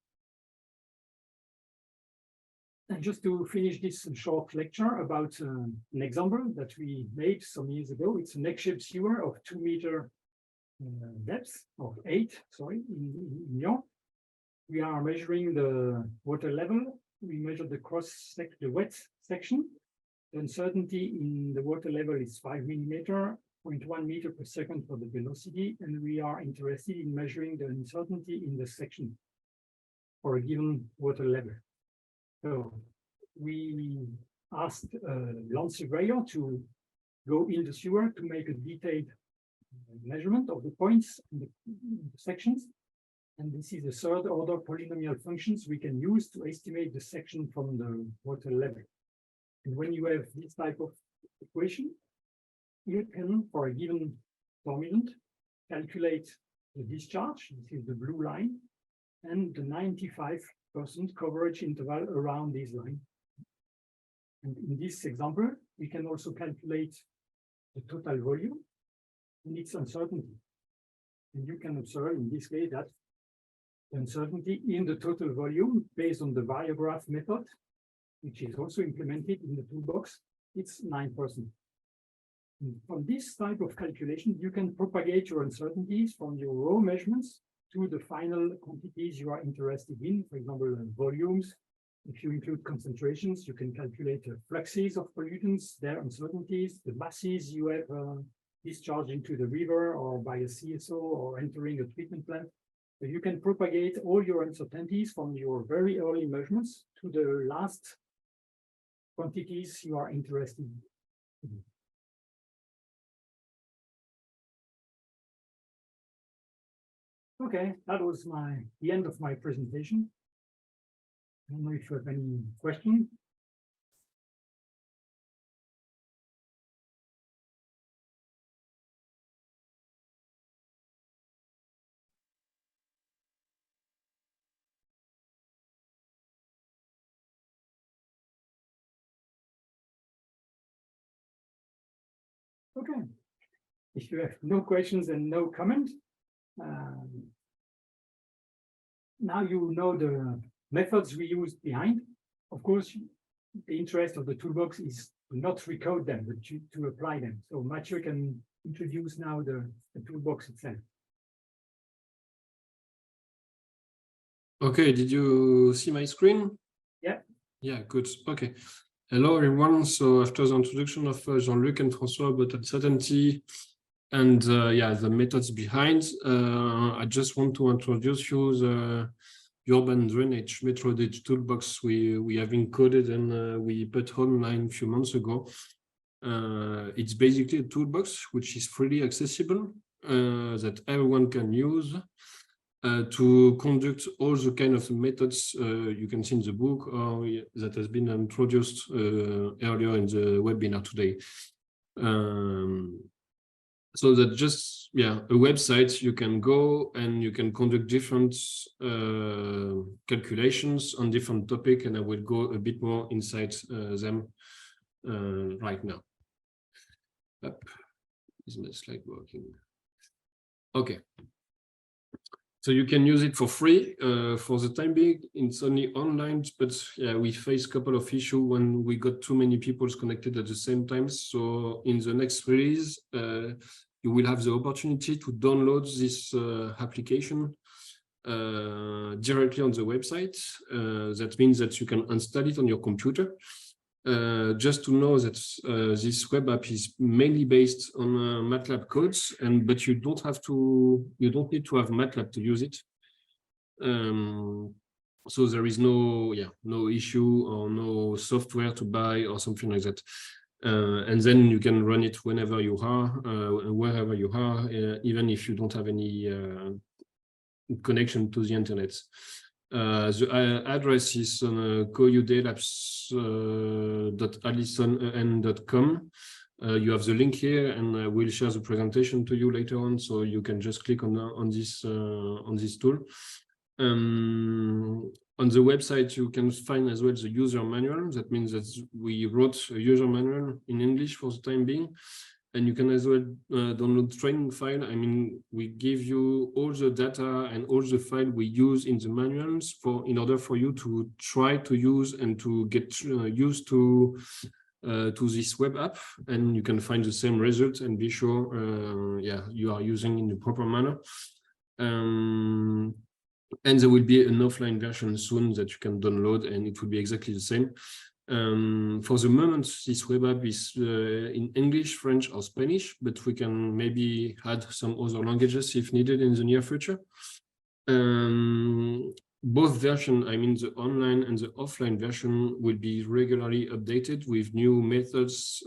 And just to finish this short lecture about an example that we made some years ago, it's an egg-shaped sewer of 2 meter depth, of 8, sorry, in Lyon. We are measuring the water level. We measure the the wet section. The uncertainty in the water level is 5 millimeter, 0.1 meter per second for the velocity, and we are interested in measuring the uncertainty in the section for a given water level. So we asked a land surveyor to go in the sewer to make a detailed measurement of the points in the sections. And this is the third order polynomial functions we can use to estimate the section from the water level. And when you have this type of equation, you can, for a given dominant, calculate the discharge, this is the blue line, and the 95% coverage interval around this line. And in this example, we can also calculate the total volume and its uncertainty. And you can observe in this case that the uncertainty in the total volume based on the variograph method, which is also implemented in the toolbox, it's 9%. And from this type of calculation, you can propagate your uncertainties from your raw measurements to the final quantities you are interested in, for example, volumes. If you include concentrations, you can calculate the fluxes of pollutants, their uncertainties, the masses you have discharged into the river or by a CSO or entering a treatment plant. So you can propagate all your uncertainties from your very early measurements to the last quantities you are interested in. Okay, that was the end of my presentation. I don't know if you have any questions. Okay, if you have no questions and no comment, now you know the methods we use behind. Of course, the interest of the toolbox is to not recode them, but to apply them. So Mathieu can introduce now the toolbox itself. Okay, did you see my screen? Yeah. Yeah, good. Okay. Hello, everyone. So after the introduction of Jean-Luc and François about uncertainty and the methods behind, I just want to introduce you the Urban Drainage Metrology Toolbox we have encoded and we put online a few months ago. It's basically a toolbox which is freely accessible, that everyone can use to conduct all the kind of methods you can see in the book or that has been introduced earlier in the webinar today. So that just, a website you can go and you can conduct different calculations on different topics, and I will go a bit more inside them right now. Up. Is my slide working? Okay. So you can use it for free for the time being. It's only online, but we face a couple of issues when we got too many people connected at the same time. So in the next release, you will have the opportunity to download this application directly on the website. That means that you can install it on your computer. Just to know that this web app is mainly based on MATLAB codes, but you don't need to have MATLAB to use it. So there is no issue or no software to buy or something like that. And then you can run it whenever you are, wherever you are, even if you don't have any connection to the internet. The address is on co-UDlabs.alisonn.com. You have the link here, and I will share the presentation to you later on, so you can just click on this tool. On the website, you can find as well the user manual. That means that we wrote a user manual in English for the time being. And you can as well download training file. I mean, we give you all the data and all the file we use in the manuals in order for you to try to use and to get used to this web app. And you can find the same result and be sure, you are using in the proper manner. And there will be an offline version soon that you can download, and it will be exactly the same. For the moment, this web app is in English, French, or Spanish, but we can maybe add some other languages if needed in the near future. Both versions, I mean the online and the offline version, will be regularly updated with new methods,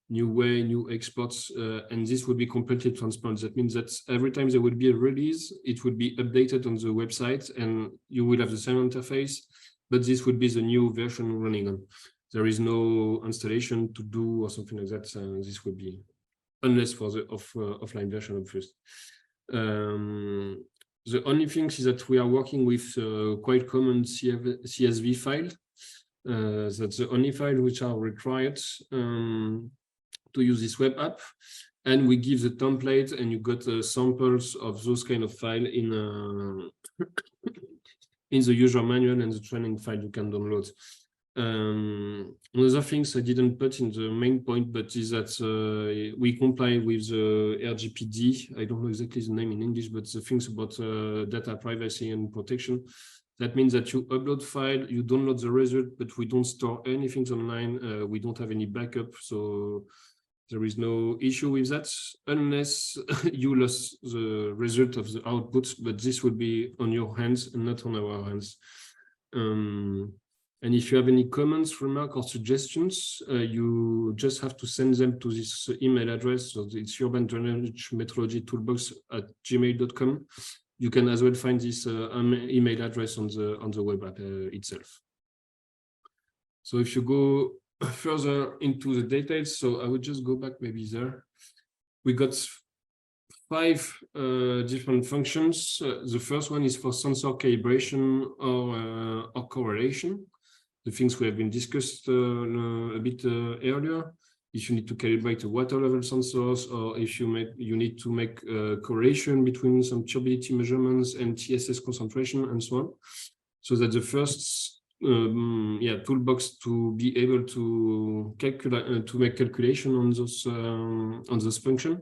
new exports, and this will be completely transparent. That means that every time there will be a release, it will be updated on the website, and you will have the same interface, but this would be the new version running on. There is no installation to do or something like that. This would be, unless for the offline version of first. The only thing is that we are working with quite common CSV file. That's the only file which are required to use this web app. And we give the template, and you got samples of those kind of file in the user manual and the training file you can download. Another things I didn't put in the main point, but is that we comply with the RGPD. I don't know exactly the name in English, but the things about data privacy and protection. That means that you upload file, you download the result, but we don't store anything online. We don't have any backup, so there is no issue with that, unless you lost the result of the output, but this will be on your hands and not on our hands. And if you have any comments, remarks, or suggestions, you just have to send them to this email address. So it's Urban Drainage Metrology Toolbox @gmail.com. You can as well find this email address on the web app itself. So if you go further into the details, so I would just go back maybe there. We got 5 different functions. The first one is for sensor calibration or correlation. The things we have been discussed a bit earlier. If you need to calibrate the water level sensors, or if you need to make a correlation between some turbidity measurements and TSS concentration and so on. So that's the first toolbox to be able to calculate to make calculation on those functions.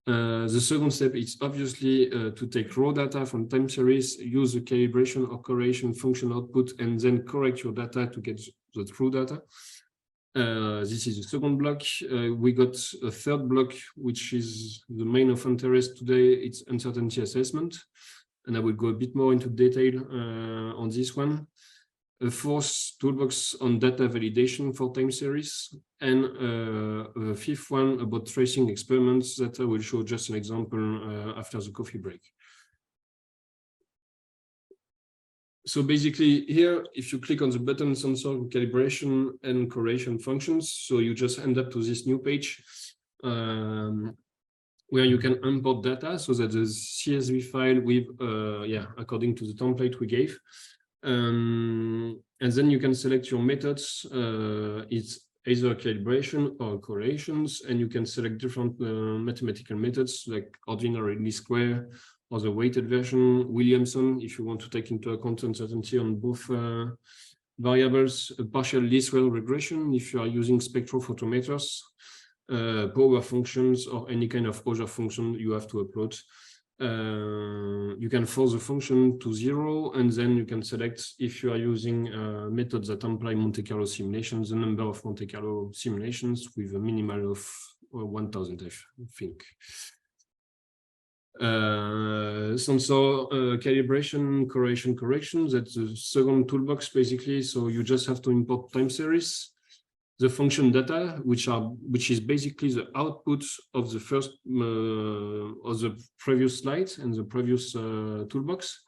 The second step is obviously to take raw data from time series, use the calibration or correlation function output, and then correct your data to get the true data. This is the second block. We got a third block, which is the main of interest today. It's uncertainty assessment, and I will go a bit more into detail on this one. A fourth toolbox on data validation for time series, and a fifth one about tracing experiments that I will show just an example after the coffee break. So basically here, if you click on the button sensor calibration and correlation functions, so you just end up to this new page where you can import data, so that the CSV file with, according to the template we gave. And then you can select your methods. It's either calibration or correlations, and you can select different mathematical methods like ordinary least square or the weighted version, Williamson, if you want to take into account uncertainty on both variables, a partial least square regression if you are using spectrophotometers, power functions, or any kind of other function you have to upload. you can force the function to 0, and then you can select, if you are using methods that imply Monte Carlo simulations, the number of Monte Carlo simulations with a minimal of 1000, I think. Sensor calibration, correlation, correction, that's the second toolbox basically. So you just have to import time series, the function data, which is basically the output of the first of the previous slide and the previous toolbox,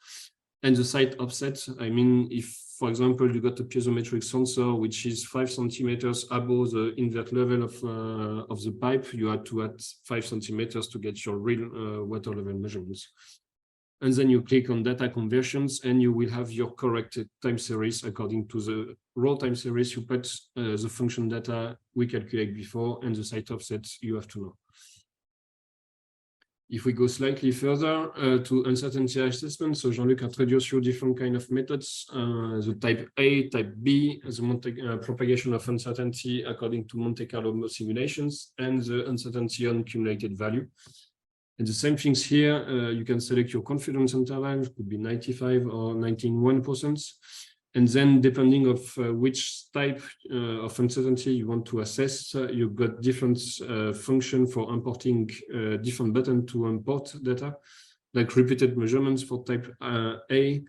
and the site offset. I mean, if, for example, you got a piezometric sensor which is 5 centimeters above the invert level of the pipe, you have to add 5 centimeters to get your real water level measurements. And then you click on data conversions, and you will have your corrected time series according to the raw time series you put, the function data we calculate before, and the site offsets you have to know. If we go slightly further to uncertainty assessment, so Jean-Luc introduced you different kind of methods, the type A, type B, the propagation of uncertainty according to Monte Carlo simulations, and the uncertainty on accumulated value. And the same things here, you can select your confidence interval, it could be 95 or 91%. And then depending of which type of uncertainty you want to assess, you've got different function for importing different button to import data, like repeated measurements for type A,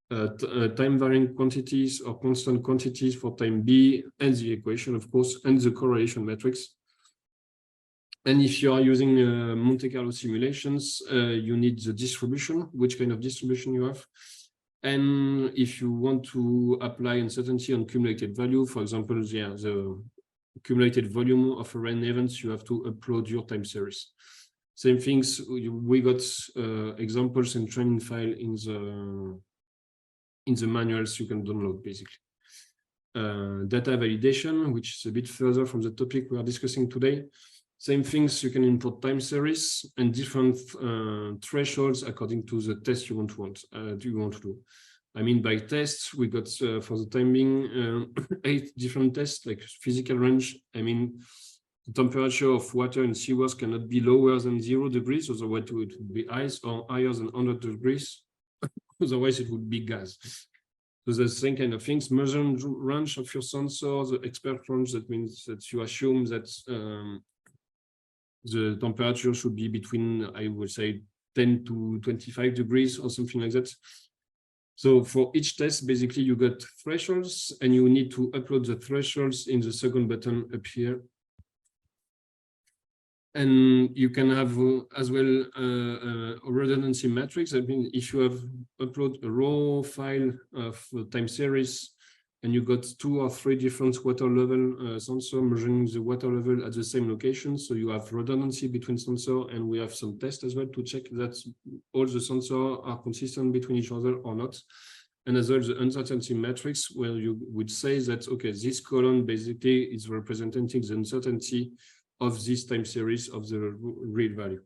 time varying quantities or constant quantities for time B, and the equation, of course, and the correlation matrix. And if you are using Monte Carlo simulations, you need the distribution, which kind of distribution you have. And if you want to apply uncertainty on cumulated value, for example, the accumulated volume of a rain events, you have to upload your time series. Same things, we got examples and training file in the manuals you can download, basically. Data validation, which is a bit further from the topic we are discussing today. Same things, you can import time series and different thresholds according to the test you want to do. I mean, by tests, we got for the time being 8 different tests, like physical range. I mean, the temperature of water in seawater cannot be lower than 0 degrees, otherwise it would be ice, or higher than 100 degrees, otherwise it would be gas. So the same kind of things, measured range of your sensor, the expert range, that means that you assume that the temperature should be between, I would say, 10 to 25 degrees or something like that. So for each test, basically, you got thresholds, and you need to upload the thresholds in the second button up here. And you can have as well a redundancy matrix. I mean, if you have upload a raw file of time series, and you got 2 or 3 different water level sensor measuring the water level at the same location. So you have redundancy between sensor, and we have some tests as well to check that all the sensors are consistent between each other or not. And as well, the uncertainty matrix, where you would say that, okay, this column basically is representing the uncertainty of this time series of the real value.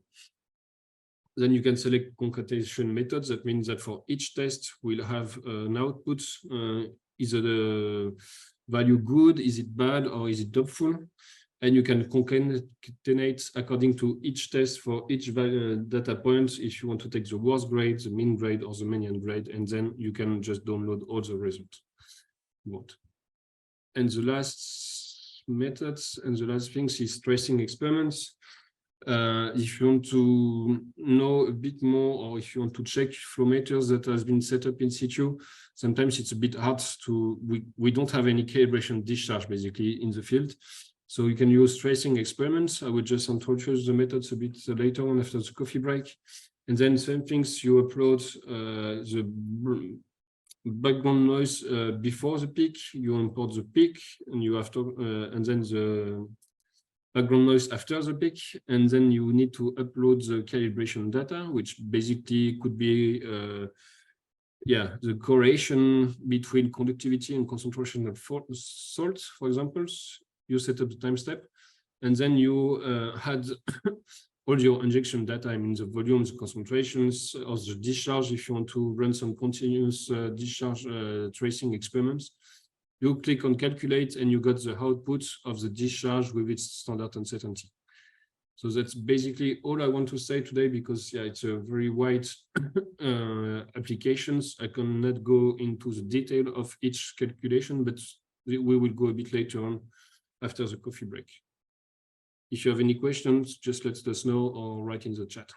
Then you can select concatenation methods. That means that for each test, we'll have an output. Is the value good? Is it bad? Or is it doubtful? And you can concatenate according to each test for each data point. If you want to take the worst grade, the mean grade, or the median grade, and then you can just download all the results you want. And the last methods and the last things is tracing experiments. If you want to know a bit more, or if you want to check flow meters that has been set up in situ, sometimes it's a bit hard to, we don't have any calibration discharge basically in the field. So you can use tracing experiments. I would just introduce the methods a bit later on after the coffee break. And then same things, you upload the background noise before the peak, you import the peak, and you have to, and then the background noise after the peak, and then you need to upload the calibration data, which basically could be the correlation between conductivity and concentration of salt, for example. You set up the time step, and then you had all your injection data, I mean the volumes, the concentrations, or the discharge, if you want to run some continuous discharge tracing experiments. You click on calculate, and you got the output of the discharge with its standard uncertainty. So that's basically all I want to say today, because yeah, it's a very wide applications. I cannot go into the detail of each calculation, but we will go a bit later on after the coffee break. If you have any questions, just let us know or write in the chat.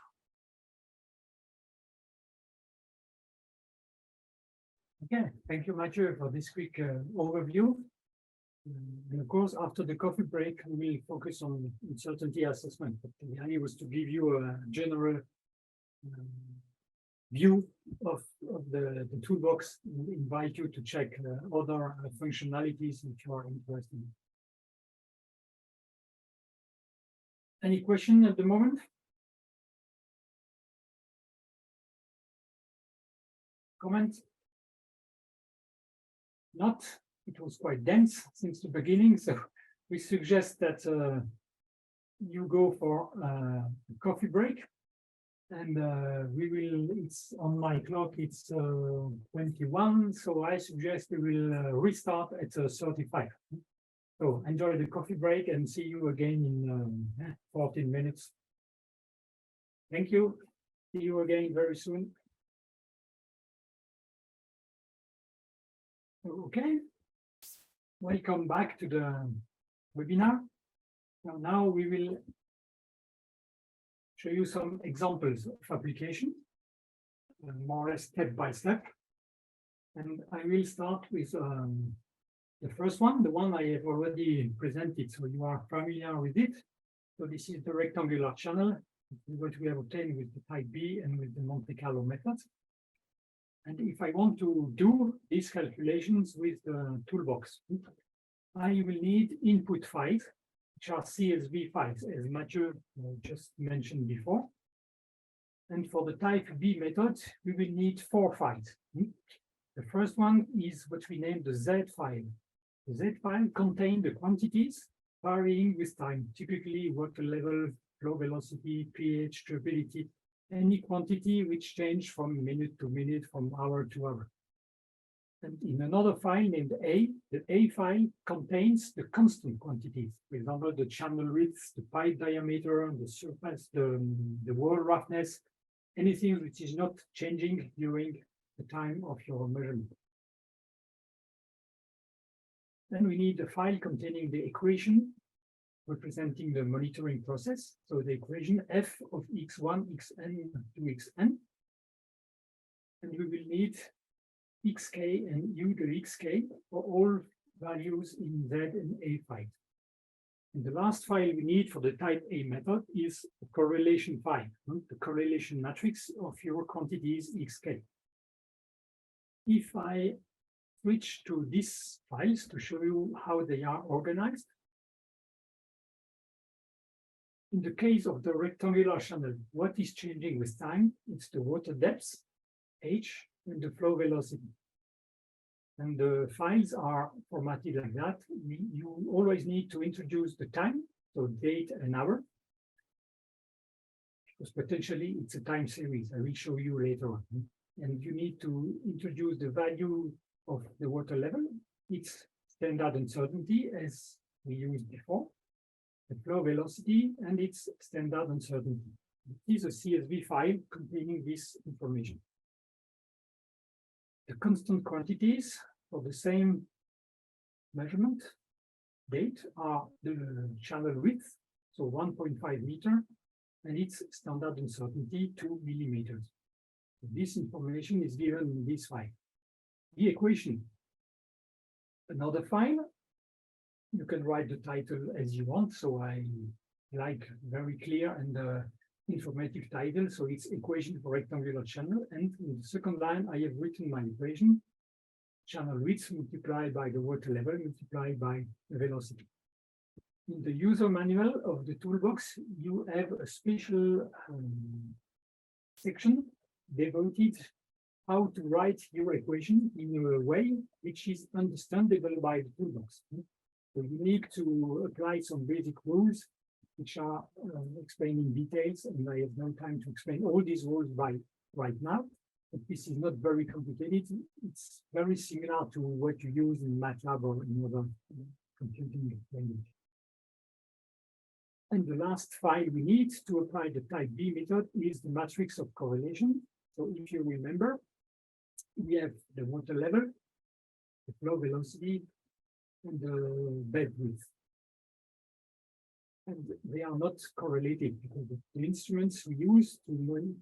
Okay, thank you, Mathieu, for this quick overview. And of course, after the coffee break, we will focus on uncertainty assessment. But the idea was to give you a general view of the toolbox and invite you to check other functionalities if you are interested. Any question at the moment? Comment? Not. It was quite dense since the beginning, so we suggest that you go for a coffee break, and it's on my clock, it's 21, so I suggest we will restart at 35. So enjoy the coffee break and see you again in 14 minutes. Thank you. See you again very soon. Okay. Welcome back to the webinar. Now we will show you some examples of application, more or less step by step. And I will start with the first one, the one I have already presented, so you are familiar with it. So this is the rectangular channel, what we have obtained with the type B and with the Monte Carlo method. And if I want to do these calculations with the toolbox, I will need input files, which are CSV files, as Mathieu just mentioned before. And for the type B method, we will need 4 files. The first one is what we name the Z file. The Z file contains the quantities varying with time, typically water level, flow velocity, pH, turbidity, any quantity which change from minute to minute, from hour to hour. And in another file named A, the A file contains the constant quantities. For example, the channel width, the pipe diameter, the surface, the wall roughness, anything which is not changing during the time of your measurement. Then we need a file containing the equation representing the monitoring process. So the equation f of x1, xn to xn. And we will need xk and u to xk for all values in Z and A files. And the last file we need for the type A method is a correlation file, the correlation matrix of your quantities xk. If I switch to these files to show you how they are organized. In the case of the rectangular channel, what is changing with time? It's the water depth, h, and the flow velocity. And the files are formatted like that. You always need to introduce the time, so date and hour, because potentially it's a time series. I will show you later on. And you need to introduce the value of the water level, its standard uncertainty as we used before, the flow velocity, and its standard uncertainty. It is a CSV file containing this information. The constant quantities for the same measurement date are the channel width, so 1.5 meter, and its standard uncertainty 2 millimeters. This information is given in this file. The equation, another file. You can write the title as you want. So I like very clear and informative title. So it's equation for rectangular channel. And in the second line, I have written my equation, channel width multiplied by the water level multiplied by the velocity. In the user manual of the toolbox, you have a special section devoted how to write your equation in a way which is understandable by the toolbox. So you need to apply some basic rules which are explaining details, and I have no time to explain all these rules right now, but this is not very complicated. It's very similar to what you use in MATLAB or in other computing language. And the last file we need to apply the type B method is the matrix of correlation. So if you remember, we have the water level, the flow velocity, and the bed width. And they are not correlated because the instruments we use to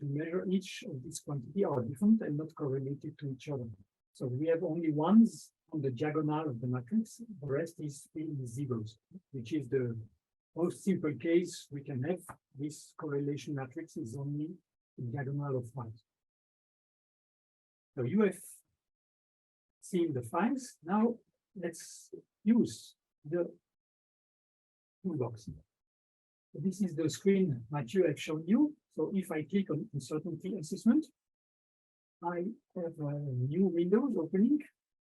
measure each of these quantity are different and not correlated to each other. So we have only ones on the diagonal of the matrix. The rest is in zeros, which is the most simple case we can have. This correlation matrix is only the diagonal of files. So you have seen the files. Now let's use the toolbox. This is the screen Mathieu has shown you. So if I click on uncertainty assessment, I have a new window opening,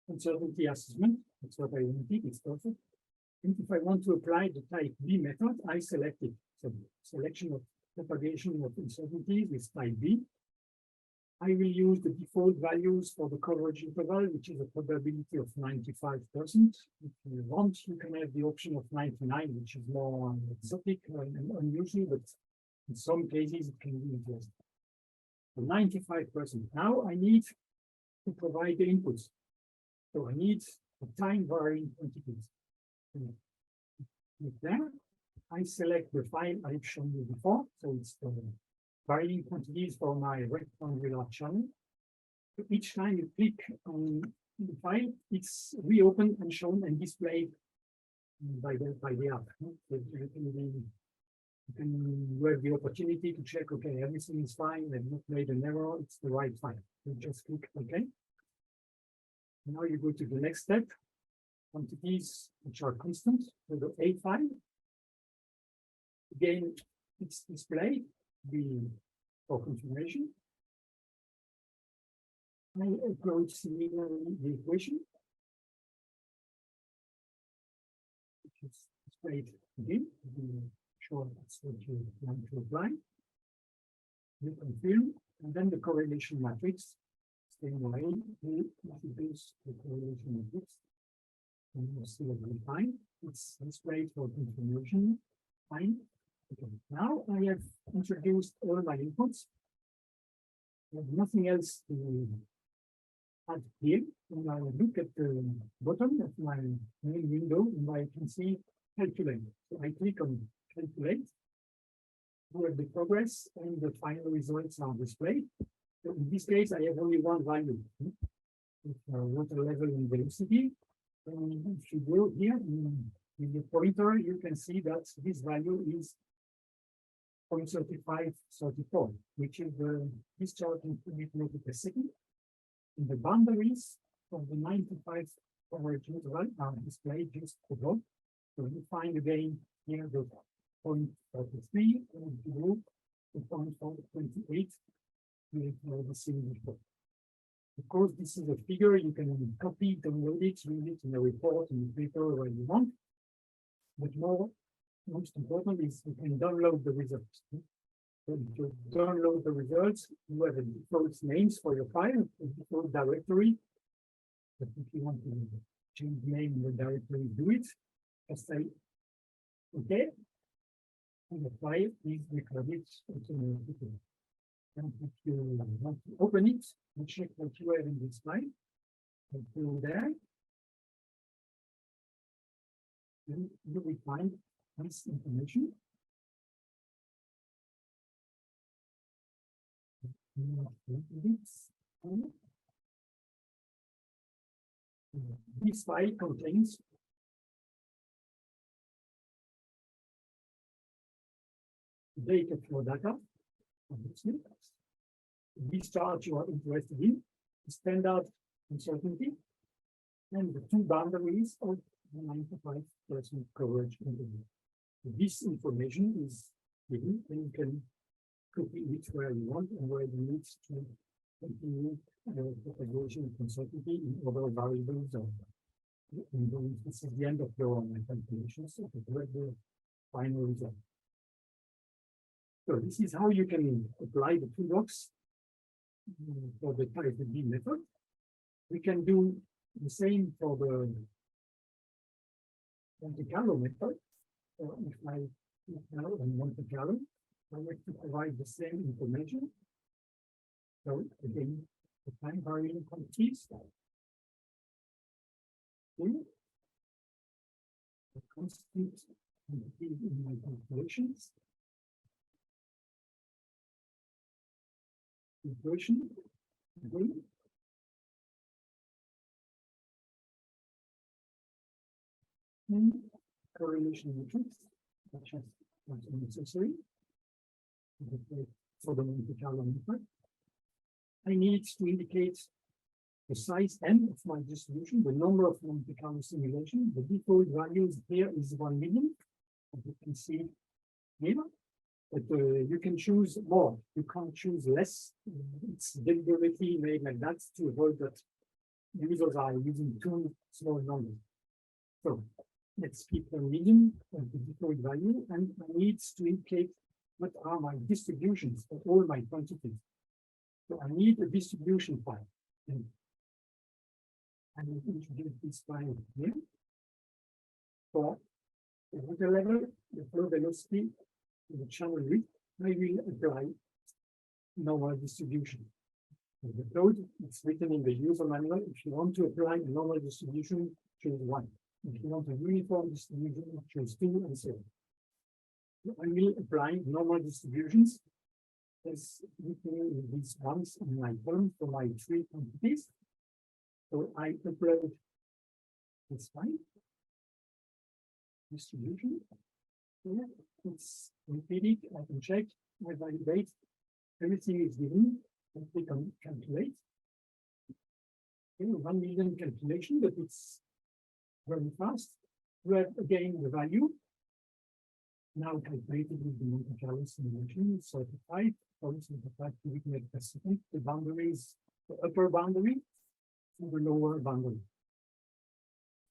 uncertainty assessment. That's what I wanted, it's perfect. And if I want to apply the type B method, I select it. So selection of propagation of uncertainties is type B. I will use the default values for the coverage interval, which is a probability of 95%. If you want, you can have the option of 99, which is more exotic and unusual, but in some cases it can be interesting. So 95%. Now I need to provide the inputs. So I need a time varying quantities. With that, I select the file I've shown you before. So it's the varying quantities for my rectangular channel. So each time you click on the file, it's reopened and shown and displayed by the app. So you have the opportunity to check, okay, everything is fine, I've not made an error, it's the right file. You just click OK. Now you go to the next step, quantities which are constant, so the A file. Again, it's displayed for confirmation. I upload similarly the equation, which is displayed again. Sure that's what you want to apply. You confirm, and then the correlation matrix. Same way, we introduce the correlation matrix. And you see what we find. It's displayed for confirmation. Fine. Okay. Now I have introduced all my inputs. There's nothing else to add here. When I look at the bottom of my main window, and I can see calculate. So I click on calculate, where the progress and the final results are displayed. So in this case, I have only one value, water level and velocity. And if you go here in the pointer, you can see that this value is 0.3534, which is the discharge in cubic meter per second. And the boundaries of the 95 coverage interval are displayed just above. So you find again here the 0.33 and below the 0.428 with the same before. Of course, this is a figure you can copy, download it, use it in a report, in a paper, where you want. But most important is you can download the results. So if you download the results, you have a default names for your file, a default directory. But if you want to change the name in the directory, do it. Just say, okay. And the file is recorded automatically. And if you want to open it, you check what you have in this file. And go there. And you will find this information. This file contains data flow data. This chart you are interested in, standard uncertainty, and the two boundaries of the 95% coverage interval. This information is given, and you can copy it where you want and where you need to continue the propagation of uncertainty in other variables. And this is the end of your calculations to get the final result. So this is how you can apply the toolbox for the type B method. We can do the same for the Monte Carlo method. So if I now and Monte Carlo. I like to provide the same information. So again, the time varying quantities. The constant quantity in my calculations. Inversion. Again. And correlation matrix, such as what's necessary for the Monte Carlo method. I need to indicate the size n of my distribution, the number of Monte Carlo simulations. The default values here is 1 million, as you can see here. But you can choose more. You can't choose less. It's deliberately made like that to avoid that users are using too small numbers. So let's keep a median of the default value, and I need to indicate what are my distributions for all my quantities. So I need a distribution file. And I will introduce this file here. For the water level, the flow velocity, the channel width, I will apply normal distribution. So the code is written in the user manual. If you want to apply a normal distribution, choose 1. If you want a uniform distribution, choose 2, and so on. So I will apply normal distributions as written in these ones in my column for my 3 quantities. So I upload this file. Distribution. Here it's repeated. I can check, I validate. Everything is given. I click on calculate. Okay, 1 million calculation, but it's very fast. We have again the value. Now calculated with the Monte Carlo simulation, 35, 35 cubic meters per second. The boundaries, the upper boundary and the lower boundary.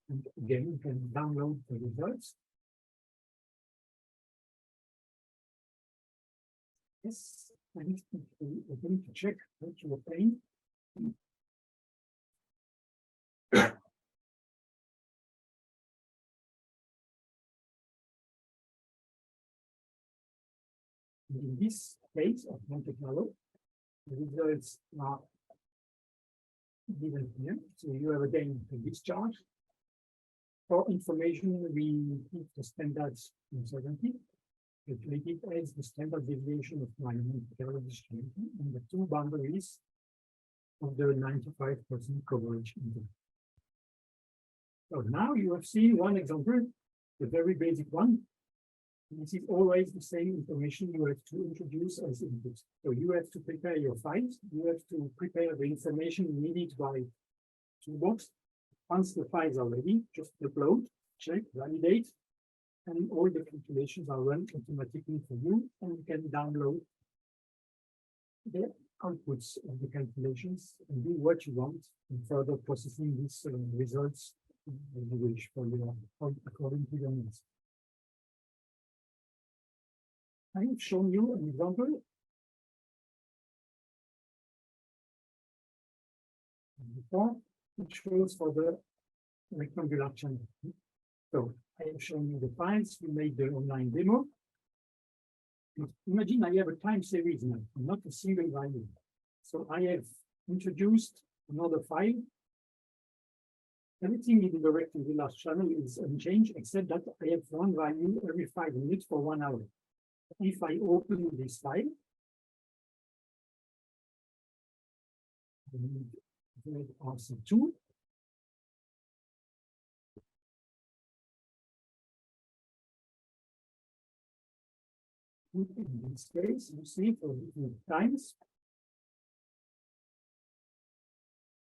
And again, you can download the results. Yes, I need to check what you are paying. In this case of Monte Carlo, the results are given here. So you have again the discharge. For information, we keep the standards uncertainty, calculated as the standard deviation of my Monte Carlo distribution and the 2 boundaries of the 95% coverage interval. So now you have seen one example, the very basic one. This is always the same information you have to introduce as input. So you have to prepare your files. You have to prepare the information needed by Toolbox. Once the files are ready, just upload, check, validate, and all the calculations are run automatically for you, and you can download the outputs of the calculations and do what you want in further processing these results as you wish for your according to your needs. I have shown you an example before, which goes for the rectangular channel. So I have shown you the files. We made the online demo. Imagine I have a time series now, not a single value. So I have introduced another file. Everything in the rectangular channel is unchanged, except that I have one value every 5 minutes for 1 hour. If I open this file, RC2, in this case, you see for different times,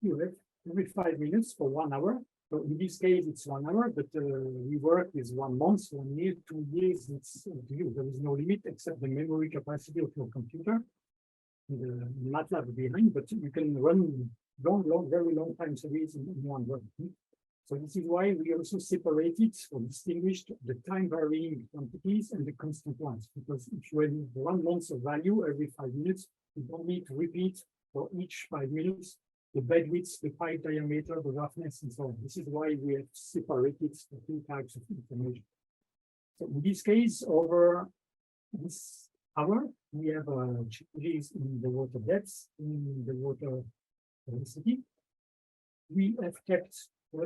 you have every 5 minutes for 1 hour. So in this case, it's 1 hour, but we work with 1 month, 1 year, 2 years. It's up to you. There is no limit except the memory capacity of your computer, the MATLAB behind, but you can run very long time series in one run. So this is why we also separated or distinguished the time varying quantities and the constant ones, because if you have 1 month of value every 5 minutes, you don't need to repeat for each 5 minutes the bed width, the pipe diameter, the roughness, and so on. This is why we have separated the 2 types of information. So in this case, over this hour, we have changes in the water depth, in the water velocity. We have kept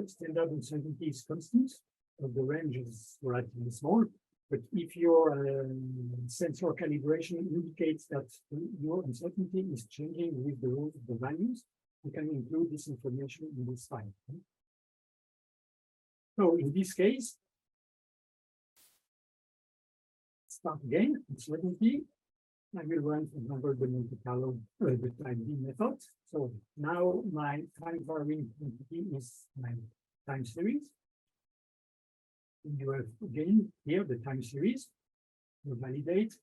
standard uncertainties constant, so the range is relatively small. But if your sensor calibration indicates that your uncertainty is changing with the values, you can include this information in this file. So in this case, start again, uncertainty. I will run, for example, the Monte Carlo, the time D method. So now my time varying quantity is my time series. And you have again here the time series. You validate.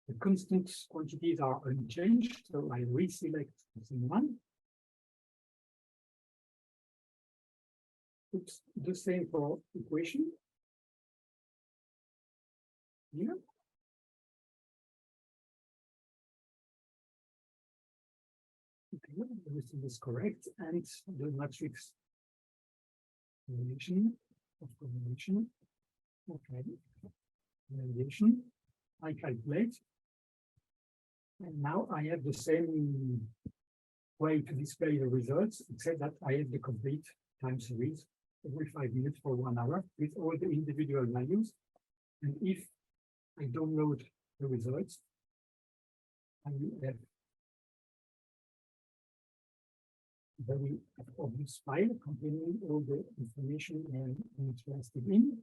The constant quantities are unchanged, so I reselect the same one. Oops, the same for equation. Here. Okay, everything is correct, and the matrix correlation of correlation. Okay, validation. I calculate, and now I have the same way to display the results, except that I have the complete time series every 5 minutes for 1 hour with all the individual values. And if I download the results, I will have a very obvious file containing all the information I'm interested in.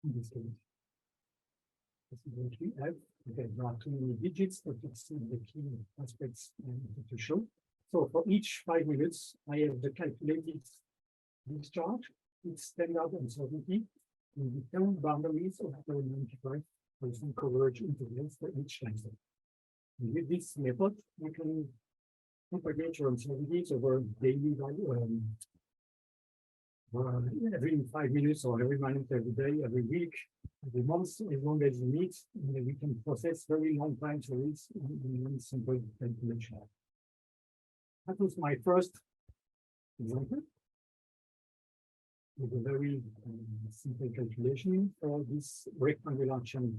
In this case, this is what we have. Okay, there are too many digits, but it's the key aspects to show. So for each 5 minutes, I have the calculated discharge, its standard uncertainty, and the town boundaries of the 95% coverage intervals for each time step. And with this method, you can propagate your uncertainties over daily value, every 5 minutes or every minute, every day, every week, every month, as long as you need, and we can process very long time series in one simple calculation. That was my first example with a very simple calculation for this rectangular channel.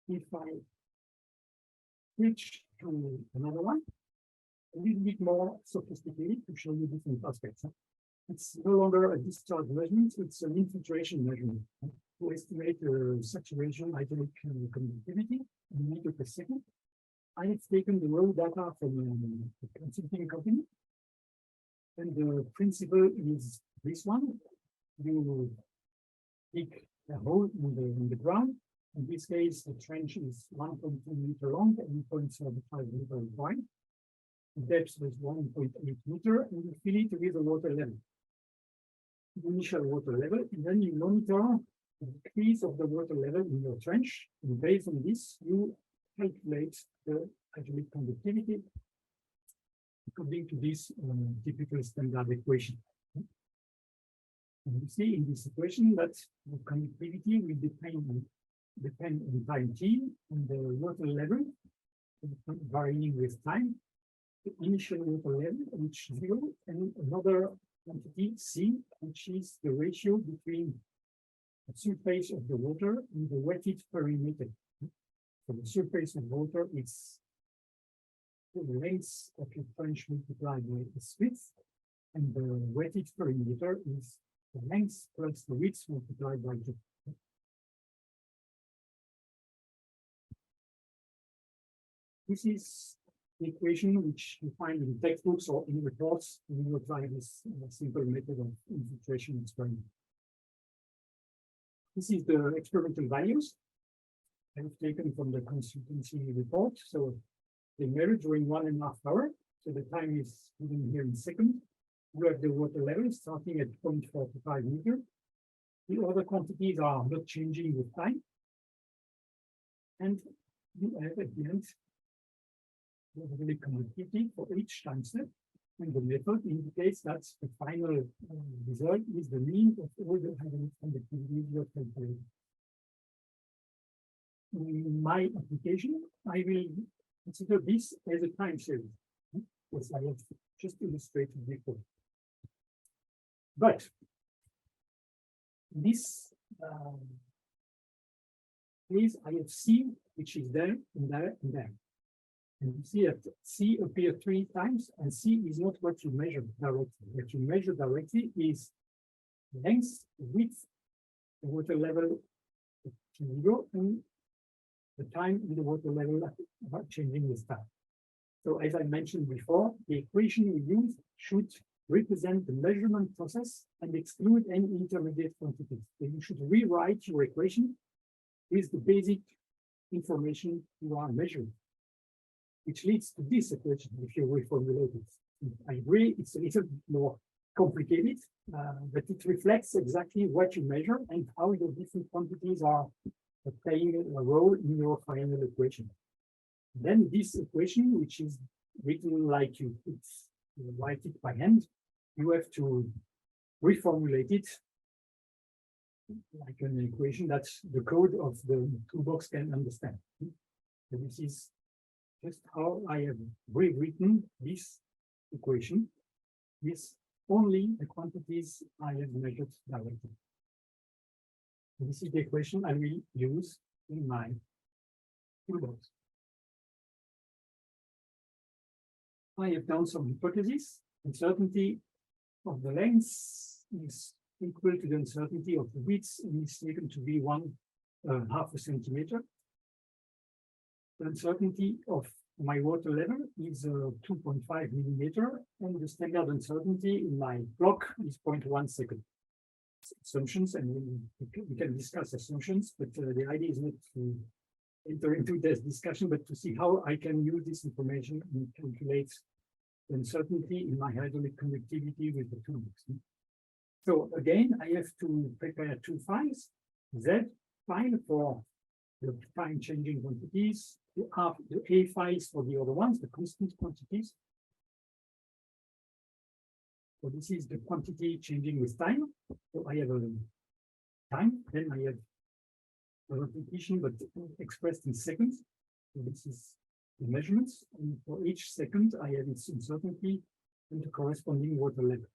If I switch to another one, a little bit more sophisticated to show you different aspects. It's no longer a discharge measurement, it's an infiltration measurement to estimate saturation hydraulic conductivity in meter per second. I have taken the raw data from a consulting company, and the principle is this one. You dig a hole in the ground. In this case, the trench is 1.2 meter long and 0.75 meter wide. The depth is 1.8 meter, and you fill it with a water level. The initial water level, and then you monitor the decrease of the water level in your trench. And based on this, you calculate the hydraulic conductivity according to this typical standard equation. And you see in this equation that the conductivity will depend on time t and the water level varying with time. The initial water level, which is 0, and another quantity C, which is the ratio between the surface of the water and the wetted perimeter. So the surface of water is the length of your trench multiplied by its width, and the wetted perimeter is the length plus the width multiplied by 2. This is the equation which you find in textbooks or in reports when you apply this simple method of infiltration experiment. This is the experimental values I've taken from the consultancy report. So they measure during 1.5 hours. So the time is given here in seconds. You have the water level starting at 0.45 meter. The other quantities are not changing with time. And you have at the end the conductivity for each time step. And the method indicates that the final result is the mean of all the hydraulic conductivity you have calculated. In my application, I will consider this as a time series. as I have just illustrated before. But this is I have C, which is there and there and there. And you see that C appears 3 times, and C is not what you measure directly. What you measure directly is length, width, the water level at zero, and the time in the water level changing with time. So as I mentioned before, the equation we use should represent the measurement process and exclude any intermediate quantities. So you should rewrite your equation with the basic information you are measuring, which leads to this equation if you reformulate it. I agree, it's a little more complicated, but it reflects exactly what you measure and how your different quantities are playing a role in your final equation. Then this equation, which is written like you write it by hand, you have to reformulate it like an equation that the code of the toolbox can understand. So this is just how I have rewritten this equation with only the quantities I have measured directly. This is the equation I will use in my toolbox. I have done some hypotheses. Uncertainty of the length is equal to the uncertainty of the width, and is taken to be 1/2 centimeter. The uncertainty of my water level is 2.5 millimeter, and the standard uncertainty in my block is 0.1 second. Assumptions, and we can discuss assumptions, but the idea is not to enter into this discussion, but to see how I can use this information and calculate the uncertainty in my hydraulic conductivity with the toolbox. So again, I have to prepare 2 files: Z file for the time changing quantities, the A files for the other ones, the constant quantities. So this is the quantity changing with time. So I have a time, then I have a repetition, but expressed in seconds. So this is the measurements, and for each second I have its uncertainty and the corresponding water level.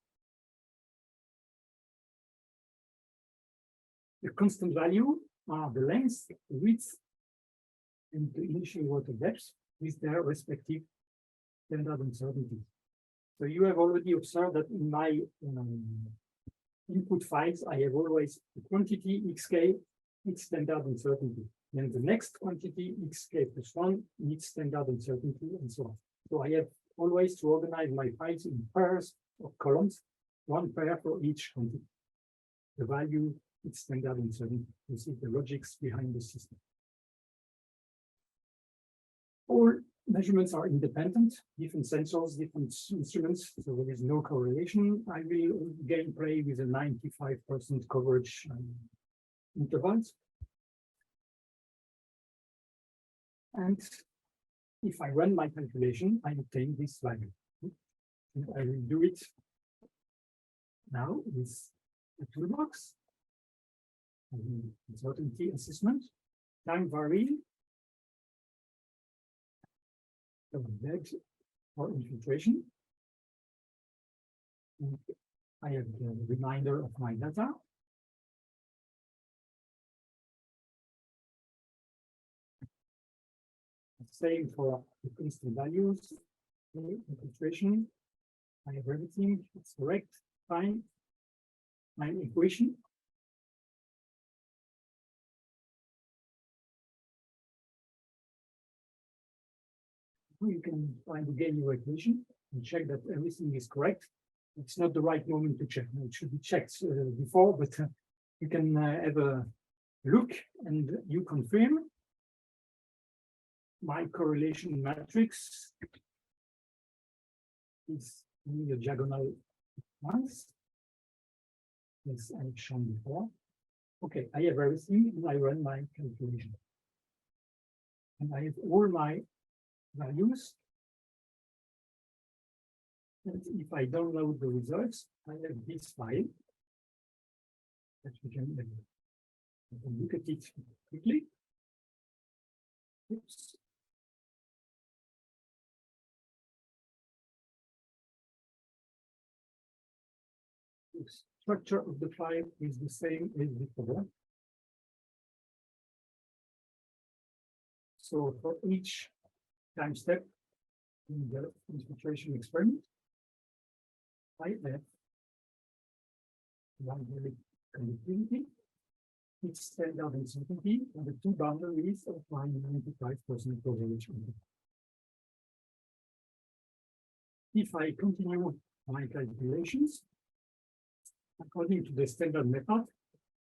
The constant value are the length, the width, and the initial water depth with their respective standard uncertainties. So you have already observed that in my input files, I have always the quantity xk, its standard uncertainty. Then the next quantity xk plus 1 needs standard uncertainty, and so on. So I have always to organize my files in pairs of columns, 1 pair for each quantity. The value, its standard uncertainty. You see the logics behind the system. All measurements are independent, different sensors, different instruments, so there is no correlation. I will again play with a 95% coverage intervals. And if I run my calculation, I obtain this value. And I will do it now with a toolbox, uncertainty assessment, time varying, bed for infiltration. And I have the reminder of my data. Same for the constant values, infiltration. I have everything, it's correct, fine. My equation. You can find again your equation and check that everything is correct. It's not the right moment to check. It should be checked before, but you can have a look and you confirm. My correlation matrix is in the diagonal ones, as I've shown before. Okay, I have everything and I run my calculation. And I have all my values. And if I download the results, I have this file that we can look at it quickly. Oops. structure of the file is the same as before. So for each time step in the infiltration experiment, I have one very conductivity, its standard uncertainty, and the two boundaries of my 95% correlation. If I continue my calculations, according to the standard method,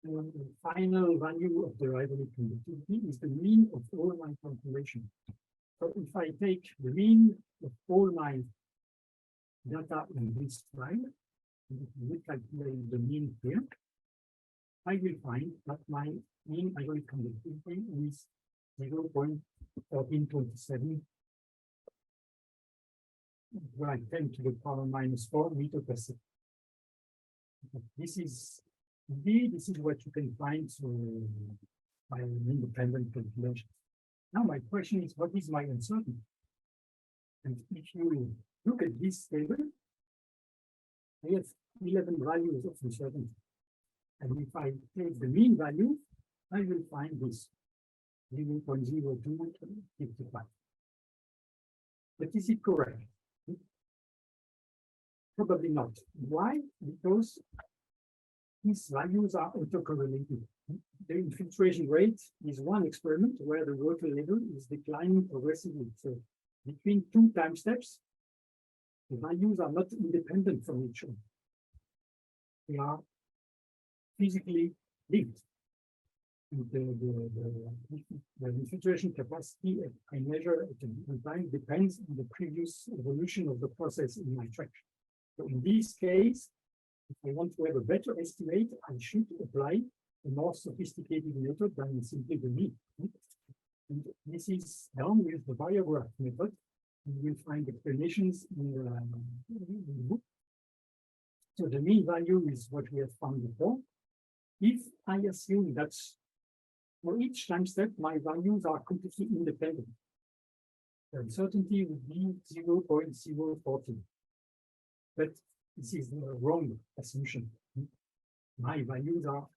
the final value of the rivalry conductivity is the mean of all my calculations. So if I take the mean of all my data in this file, and we calculate the mean here, I will find that my mean rivalry conductivity is 0.1327, where 10 to the power minus 4 meter per second. This is what you can find by an independent calculation. Now my question is, what is my uncertainty? And if you look at this table, I have 11 values of uncertainty. And if I take the mean value, I will find this 0.0255. But is it correct? Probably not. Why? Because these values are autocorrelated. The infiltration rate is one experiment where the water level is declining progressively. So between two time steps, the values are not independent from each other. They are physically linked. And the infiltration capacity I measure at a given time depends on the previous evolution of the process in my track. So in this case, if I want to have a better estimate, I should apply a more sophisticated method than simply the mean. And this is done with the biograph method. You will find explanations in the book. So the mean value is what we have found before. If I assume that for each time step, my values are completely independent, the uncertainty would be 0.014. But this is the wrong assumption. My values are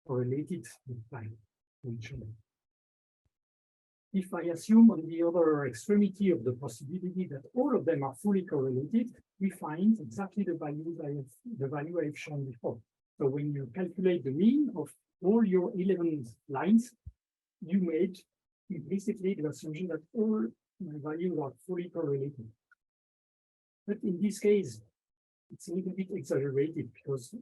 correlated with time to each other. If I assume on the other extremity of the possibility that all of them are fully correlated, we find exactly the value I have shown before. So when you calculate the mean of all your 11 lines, you made implicitly the assumption that all my values are fully correlated. But in this case, it's a little bit exaggerated because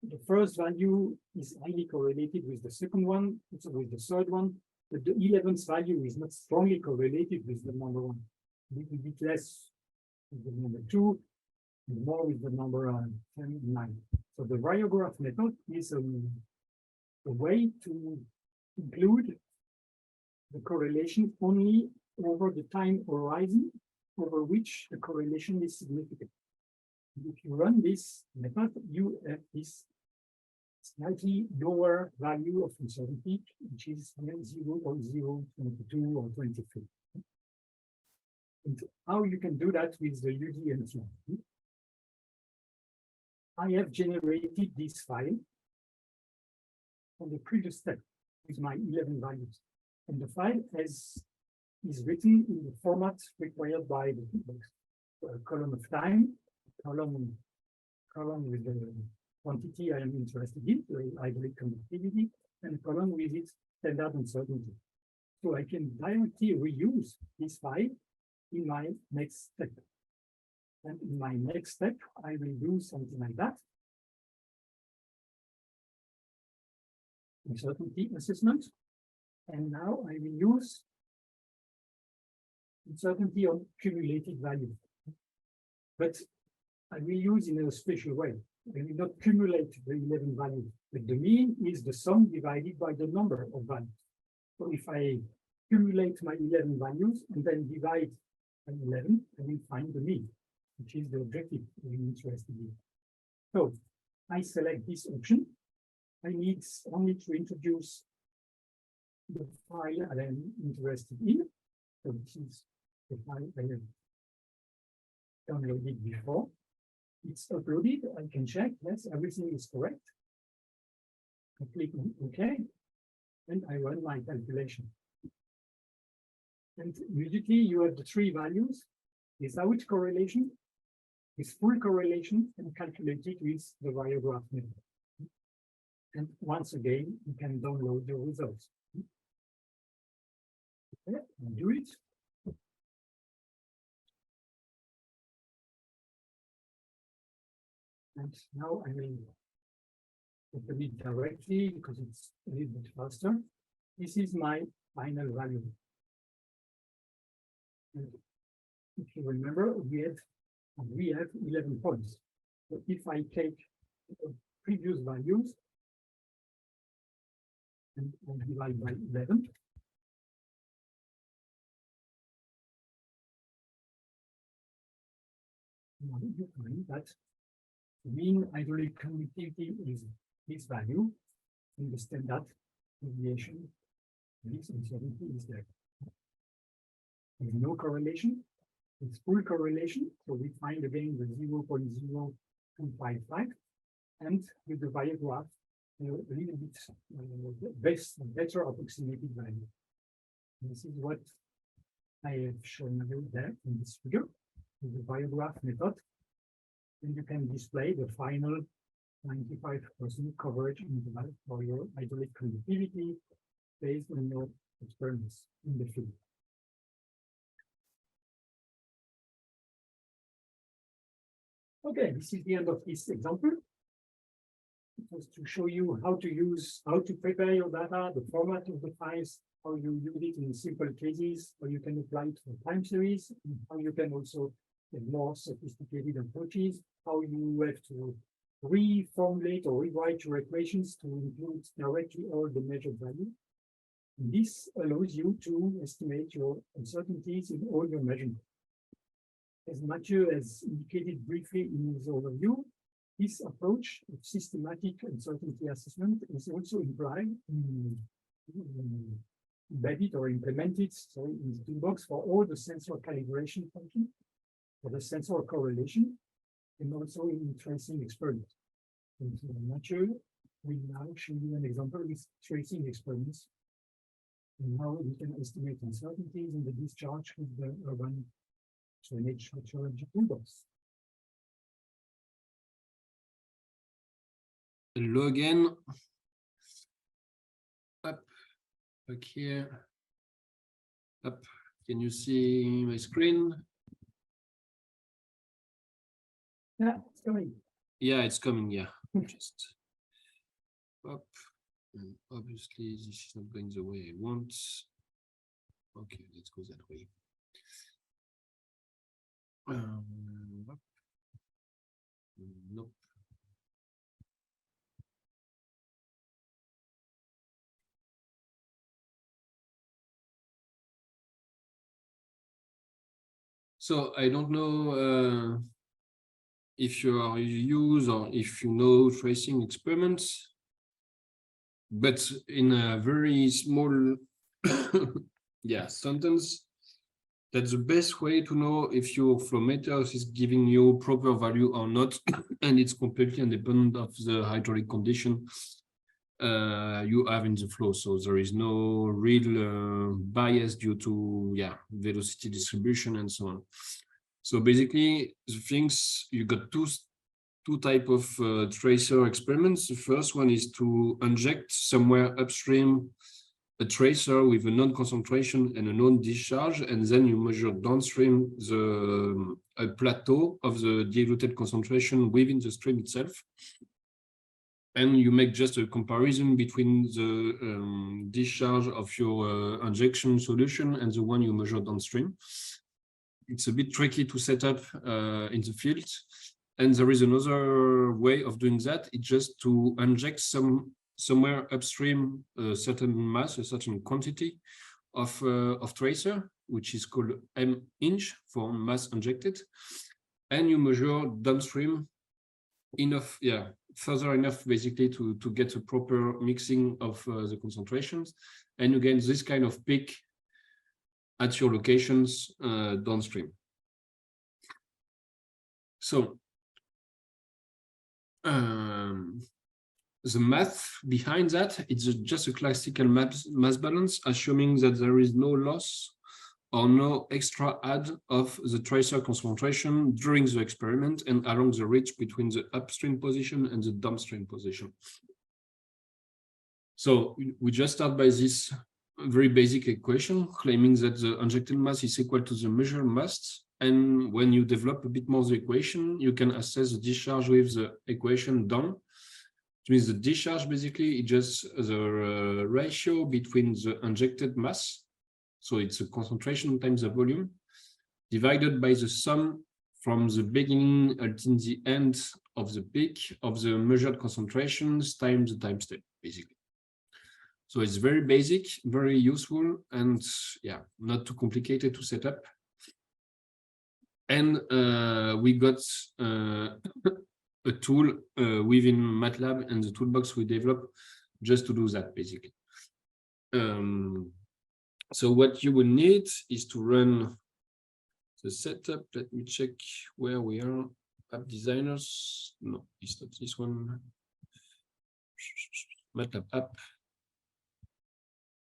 the first value is highly correlated with the second one, also with the third one, but the 11th value is not strongly correlated with the number 1. A little bit less with the number 2, and more with the number 10 and 9. So the biograph method is a way to include the correlation only over the time horizon over which the correlation is significant. If you run this method, you have this slightly lower value of uncertainty, which is 0.022 or 23. And how you can do that with the UDMT? I have generated this file on the previous step with my 11 values. And the file is written in the format required by the toolbox. A column of time, column with the quantity I am interested in, the rivalry conductivity, and a column with its standard uncertainty. So I can directly reuse this file in my next step. And in my next step, I will do something like that. Uncertainty assessment. And now I will use uncertainty on cumulated value. But I will use in a special way. I will not cumulate the 11 values, but the mean is the sum divided by the number of values. So if I cumulate my 11 values and then divide by 11, I will find the mean, which is the objective I'm interested in. So I select this option. I need only to introduce the file I am interested in. So this is the file I have downloaded before. it's uploaded. I can check, yes, everything is correct. I click on OK, and I run my calculation. And immediately you have the three values without correlation, with full correlation, and calculated with the variograph method. And once again, you can download your results. Okay, I'll do it. And now I will open it directly because it's a little bit faster. This is my final value. And if you remember, we have 11 points. So if I take previous values and I divide by 11, you find that mean hydraulic conductivity is this value, and the standard deviation, this uncertainty is there. With no correlation, it's full correlation, so we find again the 0.0255, and with the variograph, a little bit better approximated value. This is what I have shown you there in this figure with the variograph method. And you can display the final 95% coverage interval for your hydraulic conductivity based on your experiments in the field. Okay, this is the end of this example. It was to show you how to prepare your data, the format of the files, how you use it in simple cases, how you can apply it for time series, and how you can also get more sophisticated approaches, how you have to reformulate or rewrite your equations to include directly all the measured value. And this allows you to estimate your uncertainties in all your measurements. As Mathieu has indicated briefly in his overview, this approach of systematic uncertainty assessment is also embedded or implemented in the toolbox for all the sensor calibration functions, for the sensor correlation, and also in tracing experiments. And so Mathieu will now show you an example with tracing experiments and how we can estimate uncertainties in the discharge with the Urban Drainage Metrology Toolbox. Hello again. Up, back here. Up. Can you see my screen? Yeah, it's coming. Yeah, it's coming. Yeah, just up. And obviously, this is not going the way I want. Okay, let's go that way. Up. Nope. So I don't know if you use or if you know tracing experiments, but in a very small sentence, that's the best way to know if your flow meter is giving you proper value or not, and it's completely independent of the hydraulic condition you have in the flow. So there is no real bias due to velocity distribution and so on. So basically, the things you got two type of tracer experiments. The first one is to inject somewhere upstream a tracer with a known concentration and a known discharge, and then you measure downstream the plateau of the diluted concentration within the stream itself. And you make just a comparison between the discharge of your injection solution and the one you measure downstream. It's a bit tricky to set up in the field. And there is another way of doing that. It's just to inject somewhere upstream a certain mass, a certain quantity of tracer, which is called m-inch for mass injected. And you measure downstream enough, further enough basically to get a proper mixing of the concentrations. And you get this kind of peak at your locations downstream. So the math behind that, it's just a classical mass balance, assuming that there is no loss or no extra add of the tracer concentration during the experiment and along the ridge between the upstream position and the downstream position. So we just start by this very basic equation, claiming that the injected mass is equal to the measured mass. And when you develop a bit more the equation, you can assess the discharge with the equation down. Which means the discharge basically is just the ratio between the injected mass, so it's a concentration times the volume, divided by the sum from the beginning until the end of the peak of the measured concentrations times the time step, basically. So it's very basic, very useful, and yeah, not too complicated to set up. And we got a tool within MATLAB and the toolbox we developed just to do that, basically. So what you will need is to run the setup. Let me check where we are. App designers. No, it's not this one. MATLAB app.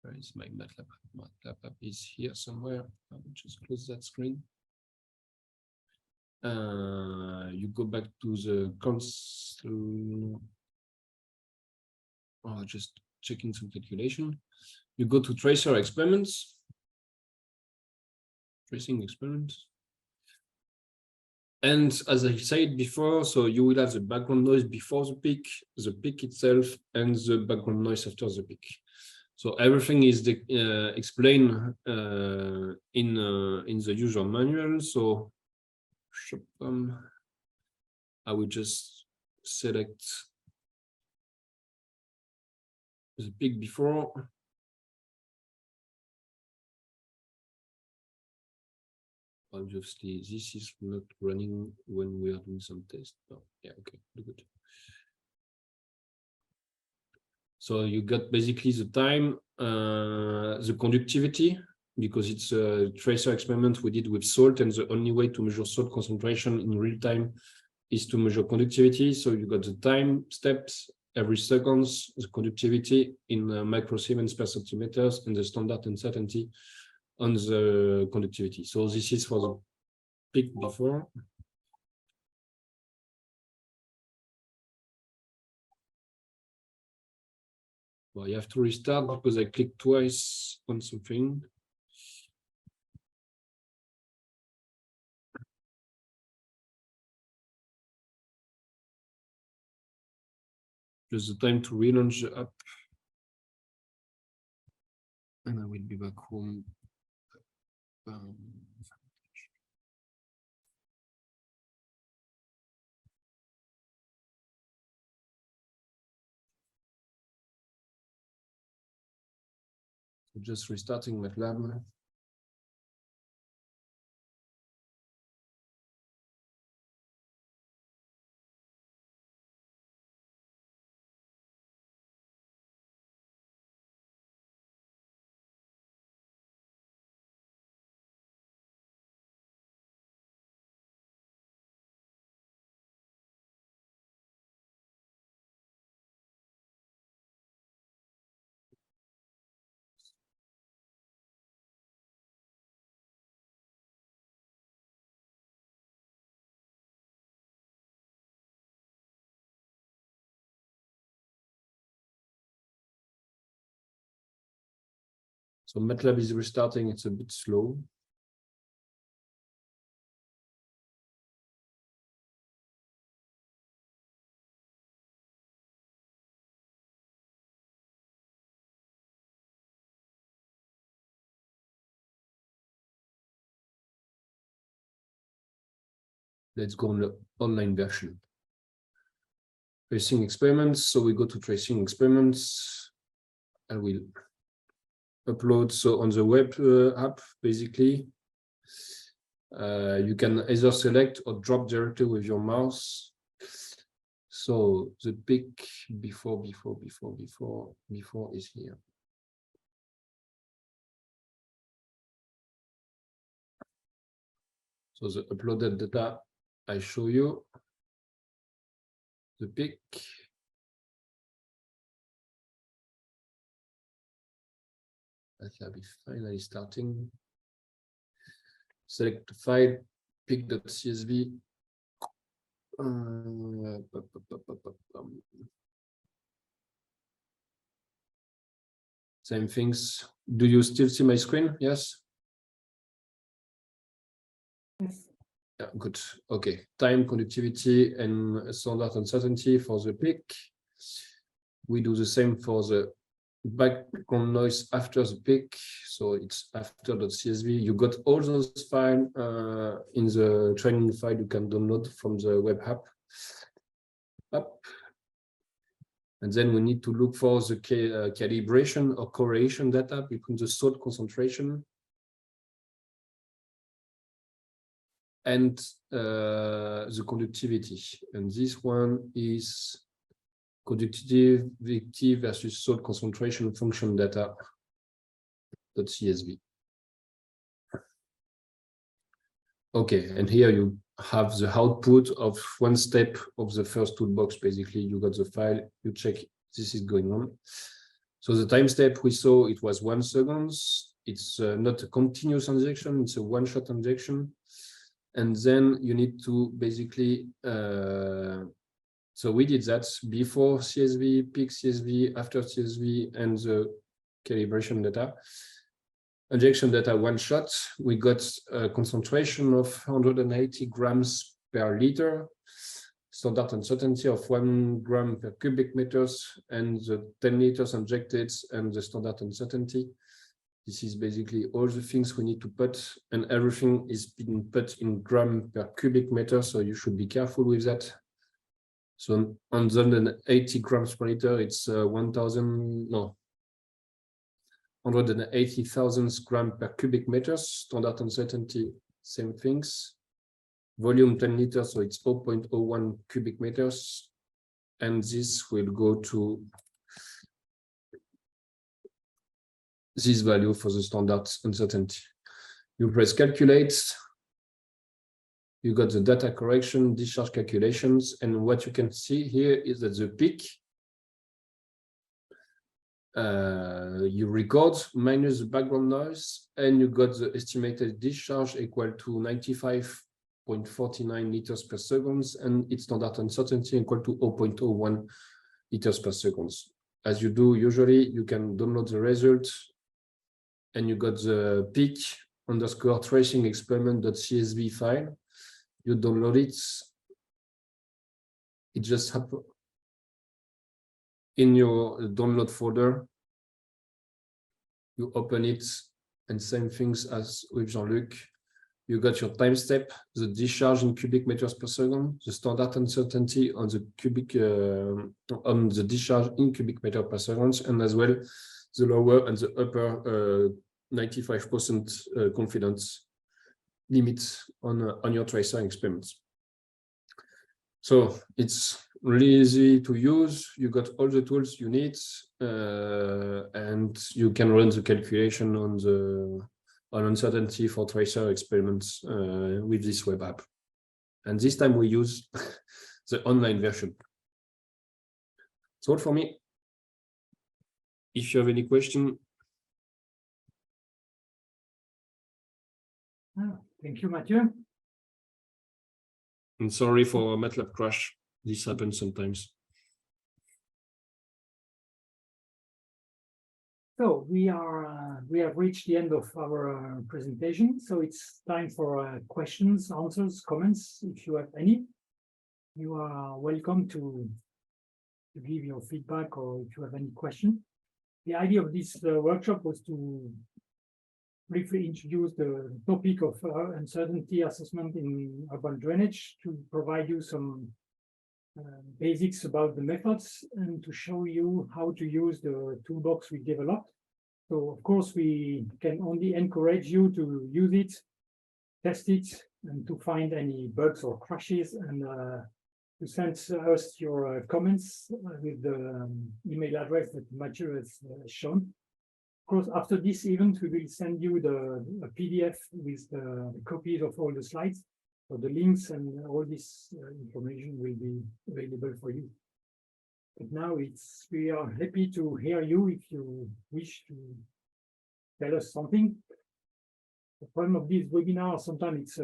Where is my MATLAB? MATLAB app is here somewhere. I will just close that screen. You go back to the console. Oh, just checking some calculation. You go to tracer experiments, tracing experiments. And as I said before, so you will have the background noise before the peak itself, and the background noise after the peak. So everything is explained in the user manual. So I will just select the peak before. Obviously, this is not running when we are doing some tests. Oh, yeah, okay, good. So you got basically the time, the conductivity, because it's a tracer experiment we did with salt, and the only way to measure salt concentration in real time is to measure conductivity. So you got the time steps every seconds, the conductivity in microsiemens per centimeters, and the standard uncertainty on the conductivity. So this is for the peak before. Well, you have to restart because I clicked twice on something. Just the time to relaunch the app. And I will be back home. Just restarting MATLAB. So MATLAB is restarting, it's a bit slow. Let's go on the online version. Tracing experiments. So we go to tracing experiments. I will upload. So on the web app, basically, you can either select or drop directly with your mouse. So the peak before is here. So the uploaded data I show you. the peak. That will be finally starting. Select the file, peak.csv. Same things. Do you still see my screen? Yes. Yes. Yeah, good. Okay. Time, conductivity, and standard uncertainty for the peak. We do the same for the background noise after the peak. So it's after.csv. You got all those files in the training file you can download from the web app. And then we need to look for the calibration or correlation data between the salt concentration and the conductivity. And this one is conductivity versus salt concentration function data.csv. Okay, and here you have the output of one step of the first toolbox. Basically, you got the file, you check this is going on. So the time step we saw, it was 1 second. It's not a continuous injection, it's a one-shot injection. And then you need to basically, so we did that before CSV, peak CSV, after CSV, and the calibration data. Injection data one shot, we got a concentration of 180 grams per liter, standard uncertainty of 1 gram per cubic meters, and the 10 liters injected and the standard uncertainty. This is basically all the things we need to put, and everything is being put in gram per cubic meter, so you should be careful with that. So on 180 grams per liter, it's 180,000 grams per cubic meters, standard uncertainty, same things. Volume 10 liters, so it's 0.01 cubic meters. And this will go to this value for the standard uncertainty. You press calculate, you got the data correction, discharge calculations, and what you can see here is that the peak you record minus the background noise, and you got the estimated discharge equal to 95.49 liters per second, and its standard uncertainty equal to 0.01 liters per second. As you do usually, you can download the result, and you got the peak underscore tracing experiment.csv file. You download it. It just happens in your download folder. You open it, and same things as with Jean-Luc. You got your time step, the discharge in cubic meters per second, the standard uncertainty on the cubic on the discharge in cubic meter per second, and as well the lower and the upper 95% confidence limits on your tracer experiments. So it's really easy to use. You got all the tools you need, and you can run the calculation on uncertainty for tracer experiments with this web app. And this time we use the online version. That's all for me. If you have any question. Thank you, Mathieu. I'm sorry for MATLAB crash. This happens sometimes. So we have reached the end of our presentation. So it's time for questions, answers, comments. If you have any, you are welcome to give your feedback, or if you have any question. The idea of this workshop was to briefly introduce the topic of uncertainty assessment in urban drainage, to provide you some basics about the methods, and to show you how to use the toolbox we developed. So of course we can only encourage you to use it, test it, and to find any bugs or crashes, and to send us your comments with the email address that Mathieu has shown. Of course, after this event, we will send you a PDF with the copies of all the slides. So the links and all this information will be available for you. But now we are happy to hear you if you wish to tell us something. The problem of these webinars, sometimes it's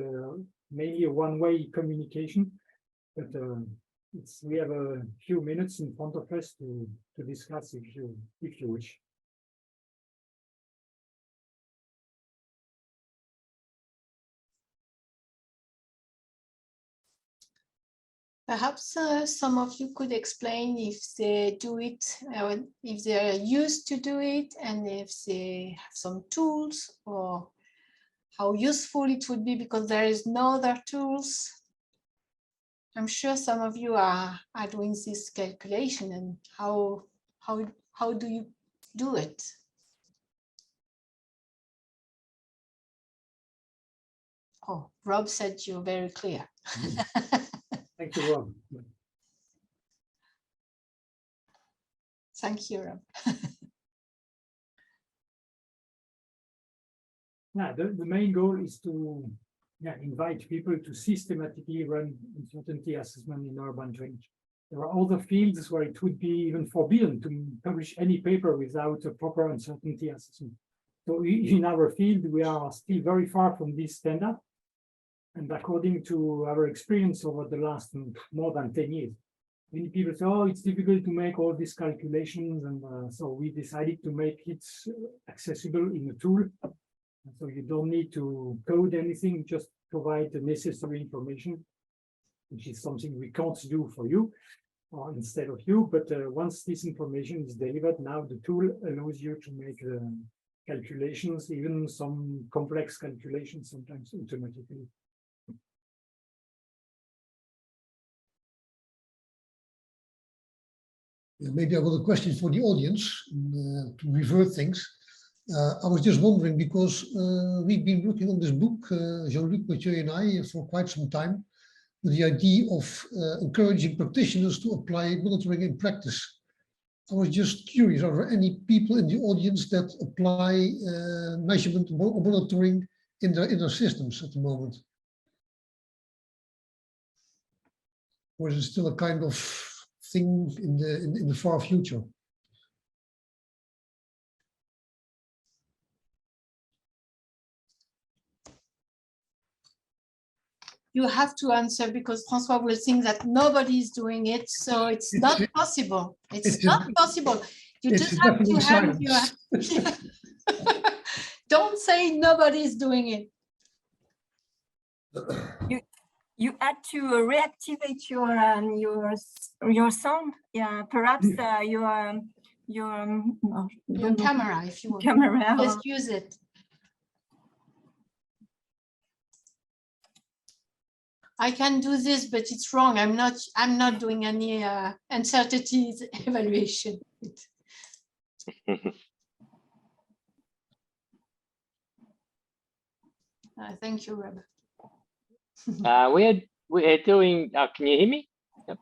mainly a one-way communication, but we have a few minutes in front of us to discuss if you wish. Perhaps some of you could explain if they do it, if they are used to do it, and if they have some tools, or how useful it would be because there is no other tools. I'm sure some of you are doing this calculation, and how do you do it? Oh, Rob said you're very clear. Thank you, Rob. Thank you, Rob. Yeah, the main goal is to invite people to systematically run uncertainty assessment in urban drainage. There are other fields where it would be even forbidden to publish any paper without a proper uncertainty assessment. So in our field, we are still very far from this standard. And according to our experience over the last more than 10 years, many people say, oh, it's difficult to make all these calculations. And so we decided to make it accessible in a tool. So you don't need to code anything, just provide the necessary information, which is something we can't do for you or instead of you. But once this information is delivered, now the tool allows you to make the calculations, even some complex calculations, sometimes automatically. Maybe I have a question for the audience to revert things. I was just wondering because we've been working on this book, Jean-Luc, Mathieu and I, for quite some time, with the idea of encouraging practitioners to apply monitoring in practice. I was just curious, are there any people in the audience that apply measurement or monitoring in their systems at the moment? Or is it still a kind of thing in the far future? You have to answer because François will think that nobody is doing it, so it's not possible. It's not possible. You just have to have your. Don't say nobody is doing it. You had to reactivate your sound. Yeah, perhaps your Camera, if you want. Camera. Just use it. I can do this, but it's wrong. I'm not doing any uncertainties evaluation. Thank you, Rob. We're doing. Can you hear me? Yep.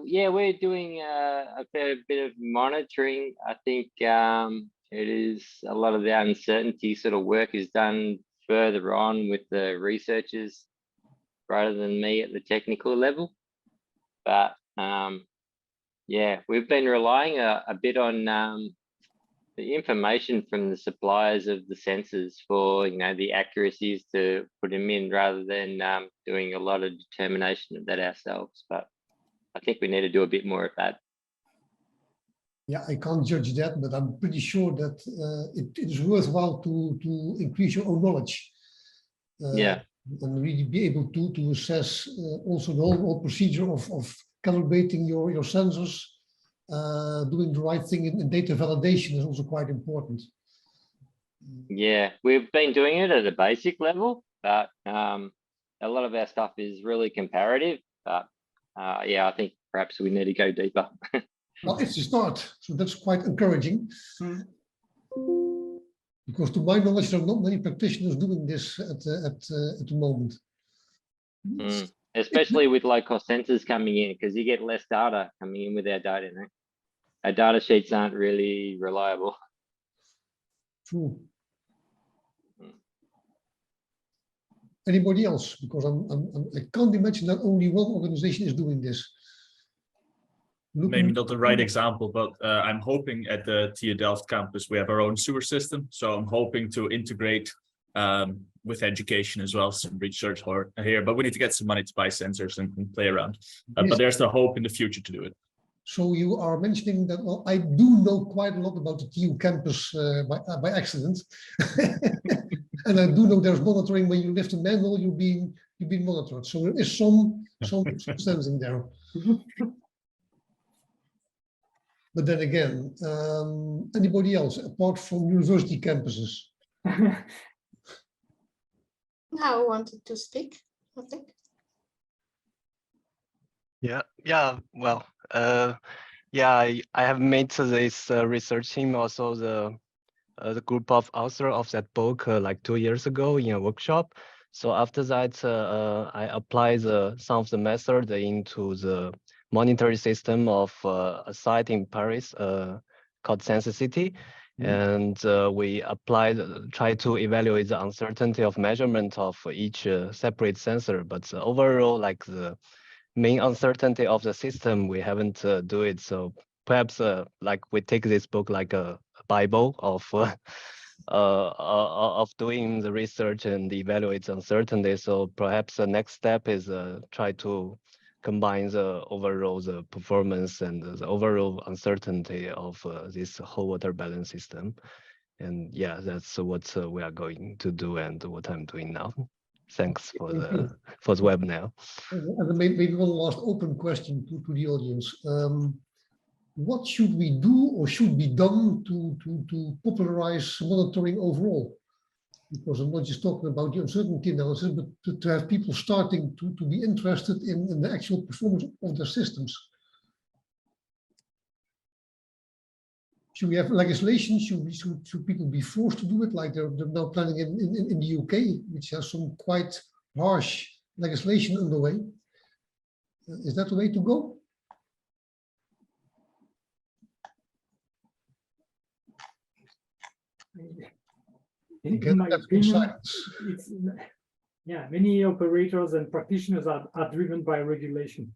Yeah, we're doing a fair bit of monitoring. I think it is a lot of the uncertainty sort of work is done further on with the researchers rather than me at the technical level. But yeah, we've been relying a bit on the information from the suppliers of the sensors for, the accuracies to put them in rather than doing a lot of determination of that ourselves. But I think we need to do a bit more of that. Yeah, I can't judge that, but I'm pretty sure that it is worthwhile to increase your own knowledge. Yeah. And really be able to assess also the whole procedure of calibrating your sensors, doing the right thing in data validation is also quite important. Yeah, we've been doing it at a basic level, but a lot of our stuff is really comparative. But yeah, I think perhaps we need to go deeper. Well, it's a start, so that's quite encouraging. Because to my knowledge, there are not many practitioners doing this at the moment. Especially with low-cost sensors coming in, because you get less data coming in with our data now. Our data sheets aren't really reliable. True. Anybody else? Because I can't imagine that only one organization is doing this. Maybe not the right example, but I'm hoping at the TU Delft campus, we have our own sewer system. So I'm hoping to integrate with education as well, some research here, but we need to get some money to buy sensors and play around. But there's the hope in the future to do it. So you are mentioning that, well, I do know quite a lot about the TU campus by accident. And I do know there's monitoring when you lift a manual, you're being monitored. So there is some sensing there. But then again, anybody else apart from university campuses? Now wanted to speak, I think. Yeah. Well, yeah, I have met this research team, also the group of authors of that book like 2 years ago in a workshop. So after that, I applied some of the methods into the monitoring system of a site in Paris called Sensor City. And we try to evaluate the uncertainty of measurement of each separate sensor. But overall, like the main uncertainty of the system, we haven't do it. So perhaps like we take this book like a Bible of doing the research and evaluate the uncertainty. So perhaps the next step is try to combine the overall the performance and the overall uncertainty of this whole water balance system. And yeah, that's what we are going to do and what I'm doing now. Thanks for the webinar. And maybe one last open question to the audience. What should we do or should be done to popularize monitoring overall? Because I'm not just talking about the uncertainty analysis, but to have people starting to be interested in the actual performance of their systems. Should we have legislation? Should people be forced to do it, like they're now planning in the UK, which has some quite harsh legislation underway? Is that the way to go? In my opinion, yeah, many operators and practitioners are driven by regulation.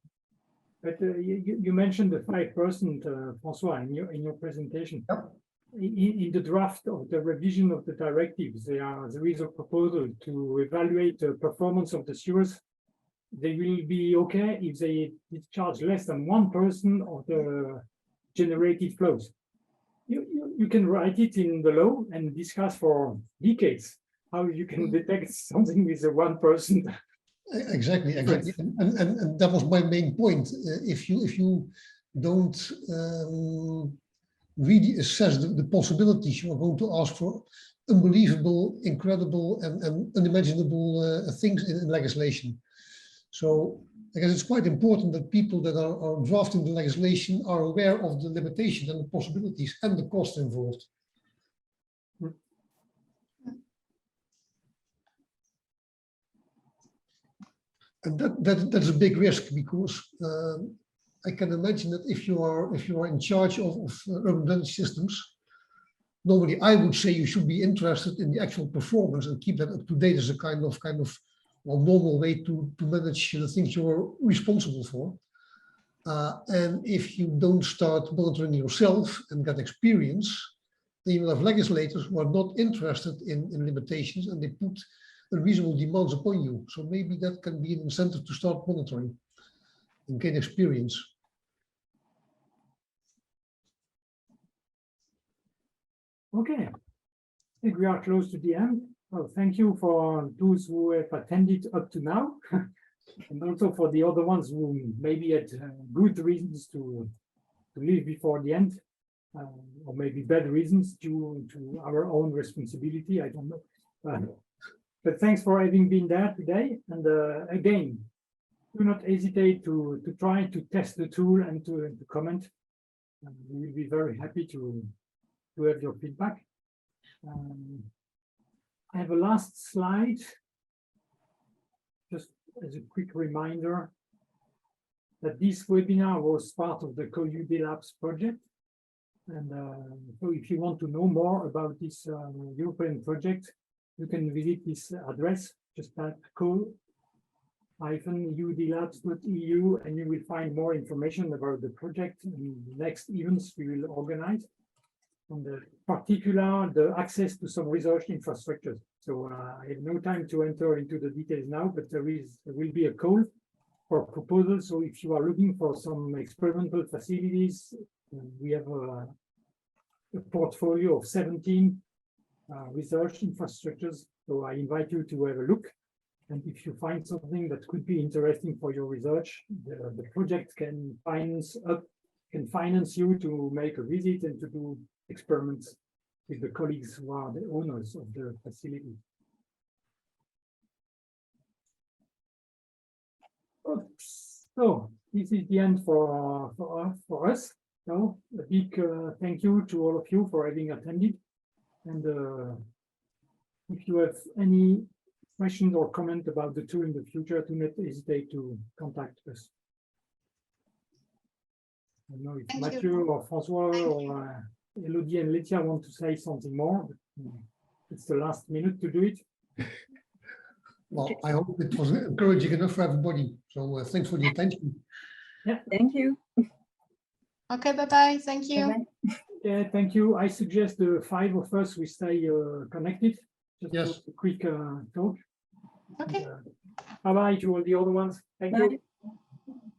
But you mentioned the 5%, Francois, in your presentation. Yep. In the draft of the revision of the directives, there is a proposal to evaluate the performance of the sewers. They will be okay if they discharge less than 1% of the generated flows. You can write it in the law and discuss for decades how you can detect something with a 1%. Exactly. And that was my main point. If you don't really assess the possibilities, you are going to ask for unbelievable, incredible, and unimaginable things in legislation. So I guess it's quite important that people that are drafting the legislation are aware of the limitations and the possibilities and the cost involved. And that's a big risk, because I can imagine that if you are in charge of urban drainage systems, normally I would say you should be interested in the actual performance and keep that up to date as a kind of well, normal way to manage the things you're responsible for. And if you don't start monitoring yourself and get experience, then you will have legislators who are not interested in limitations, and they put unreasonable demands upon you. So maybe that can be an incentive to start monitoring and gain experience. Okay, I think we are close to the end. Well, thank you for those who have attended up to now, and also for the other ones who maybe had good reasons to leave before the end, or maybe bad reasons due to our own responsibility. I don't know. But thanks for having been there today. And again, do not hesitate to try to test the tool and to comment. We will be very happy to have your feedback. I have a last slide, just as a quick reminder that this webinar was part of the Co-UDlabs project. And so if you want to know more about this European project, you can visit this address just type co-UDlabs.eu and you will find more information about the project and the next events we will organize. On the particular, the access to some research infrastructures. So I have no time to enter into the details now, but there will be a call for proposals. So if you are looking for some experimental facilities, we have a portfolio of 17 research infrastructures. So I invite you to have a look. And if you find something that could be interesting for your research, the project can finance you to make a visit and to do experiments with the colleagues who are the owners of the facility. Oops. So this is the end for us. So a big thank you to all of you for having attended. And if you have any questions or comment about the tool in the future, do not hesitate to contact us. I don't know if Mathieu or Francois or Elodie and Letia want to say something more. But it's the last minute to do it. Well, I hope it was encouraging enough for everybody. So thanks for the attention. Yeah, thank you. Okay, bye-bye. Thank you. Bye-bye. Yeah, thank you. I suggest the 5 of us we stay connected. Just Yes. a quick talk. Okay. Bye-bye to all the other ones. Thank Bye. you.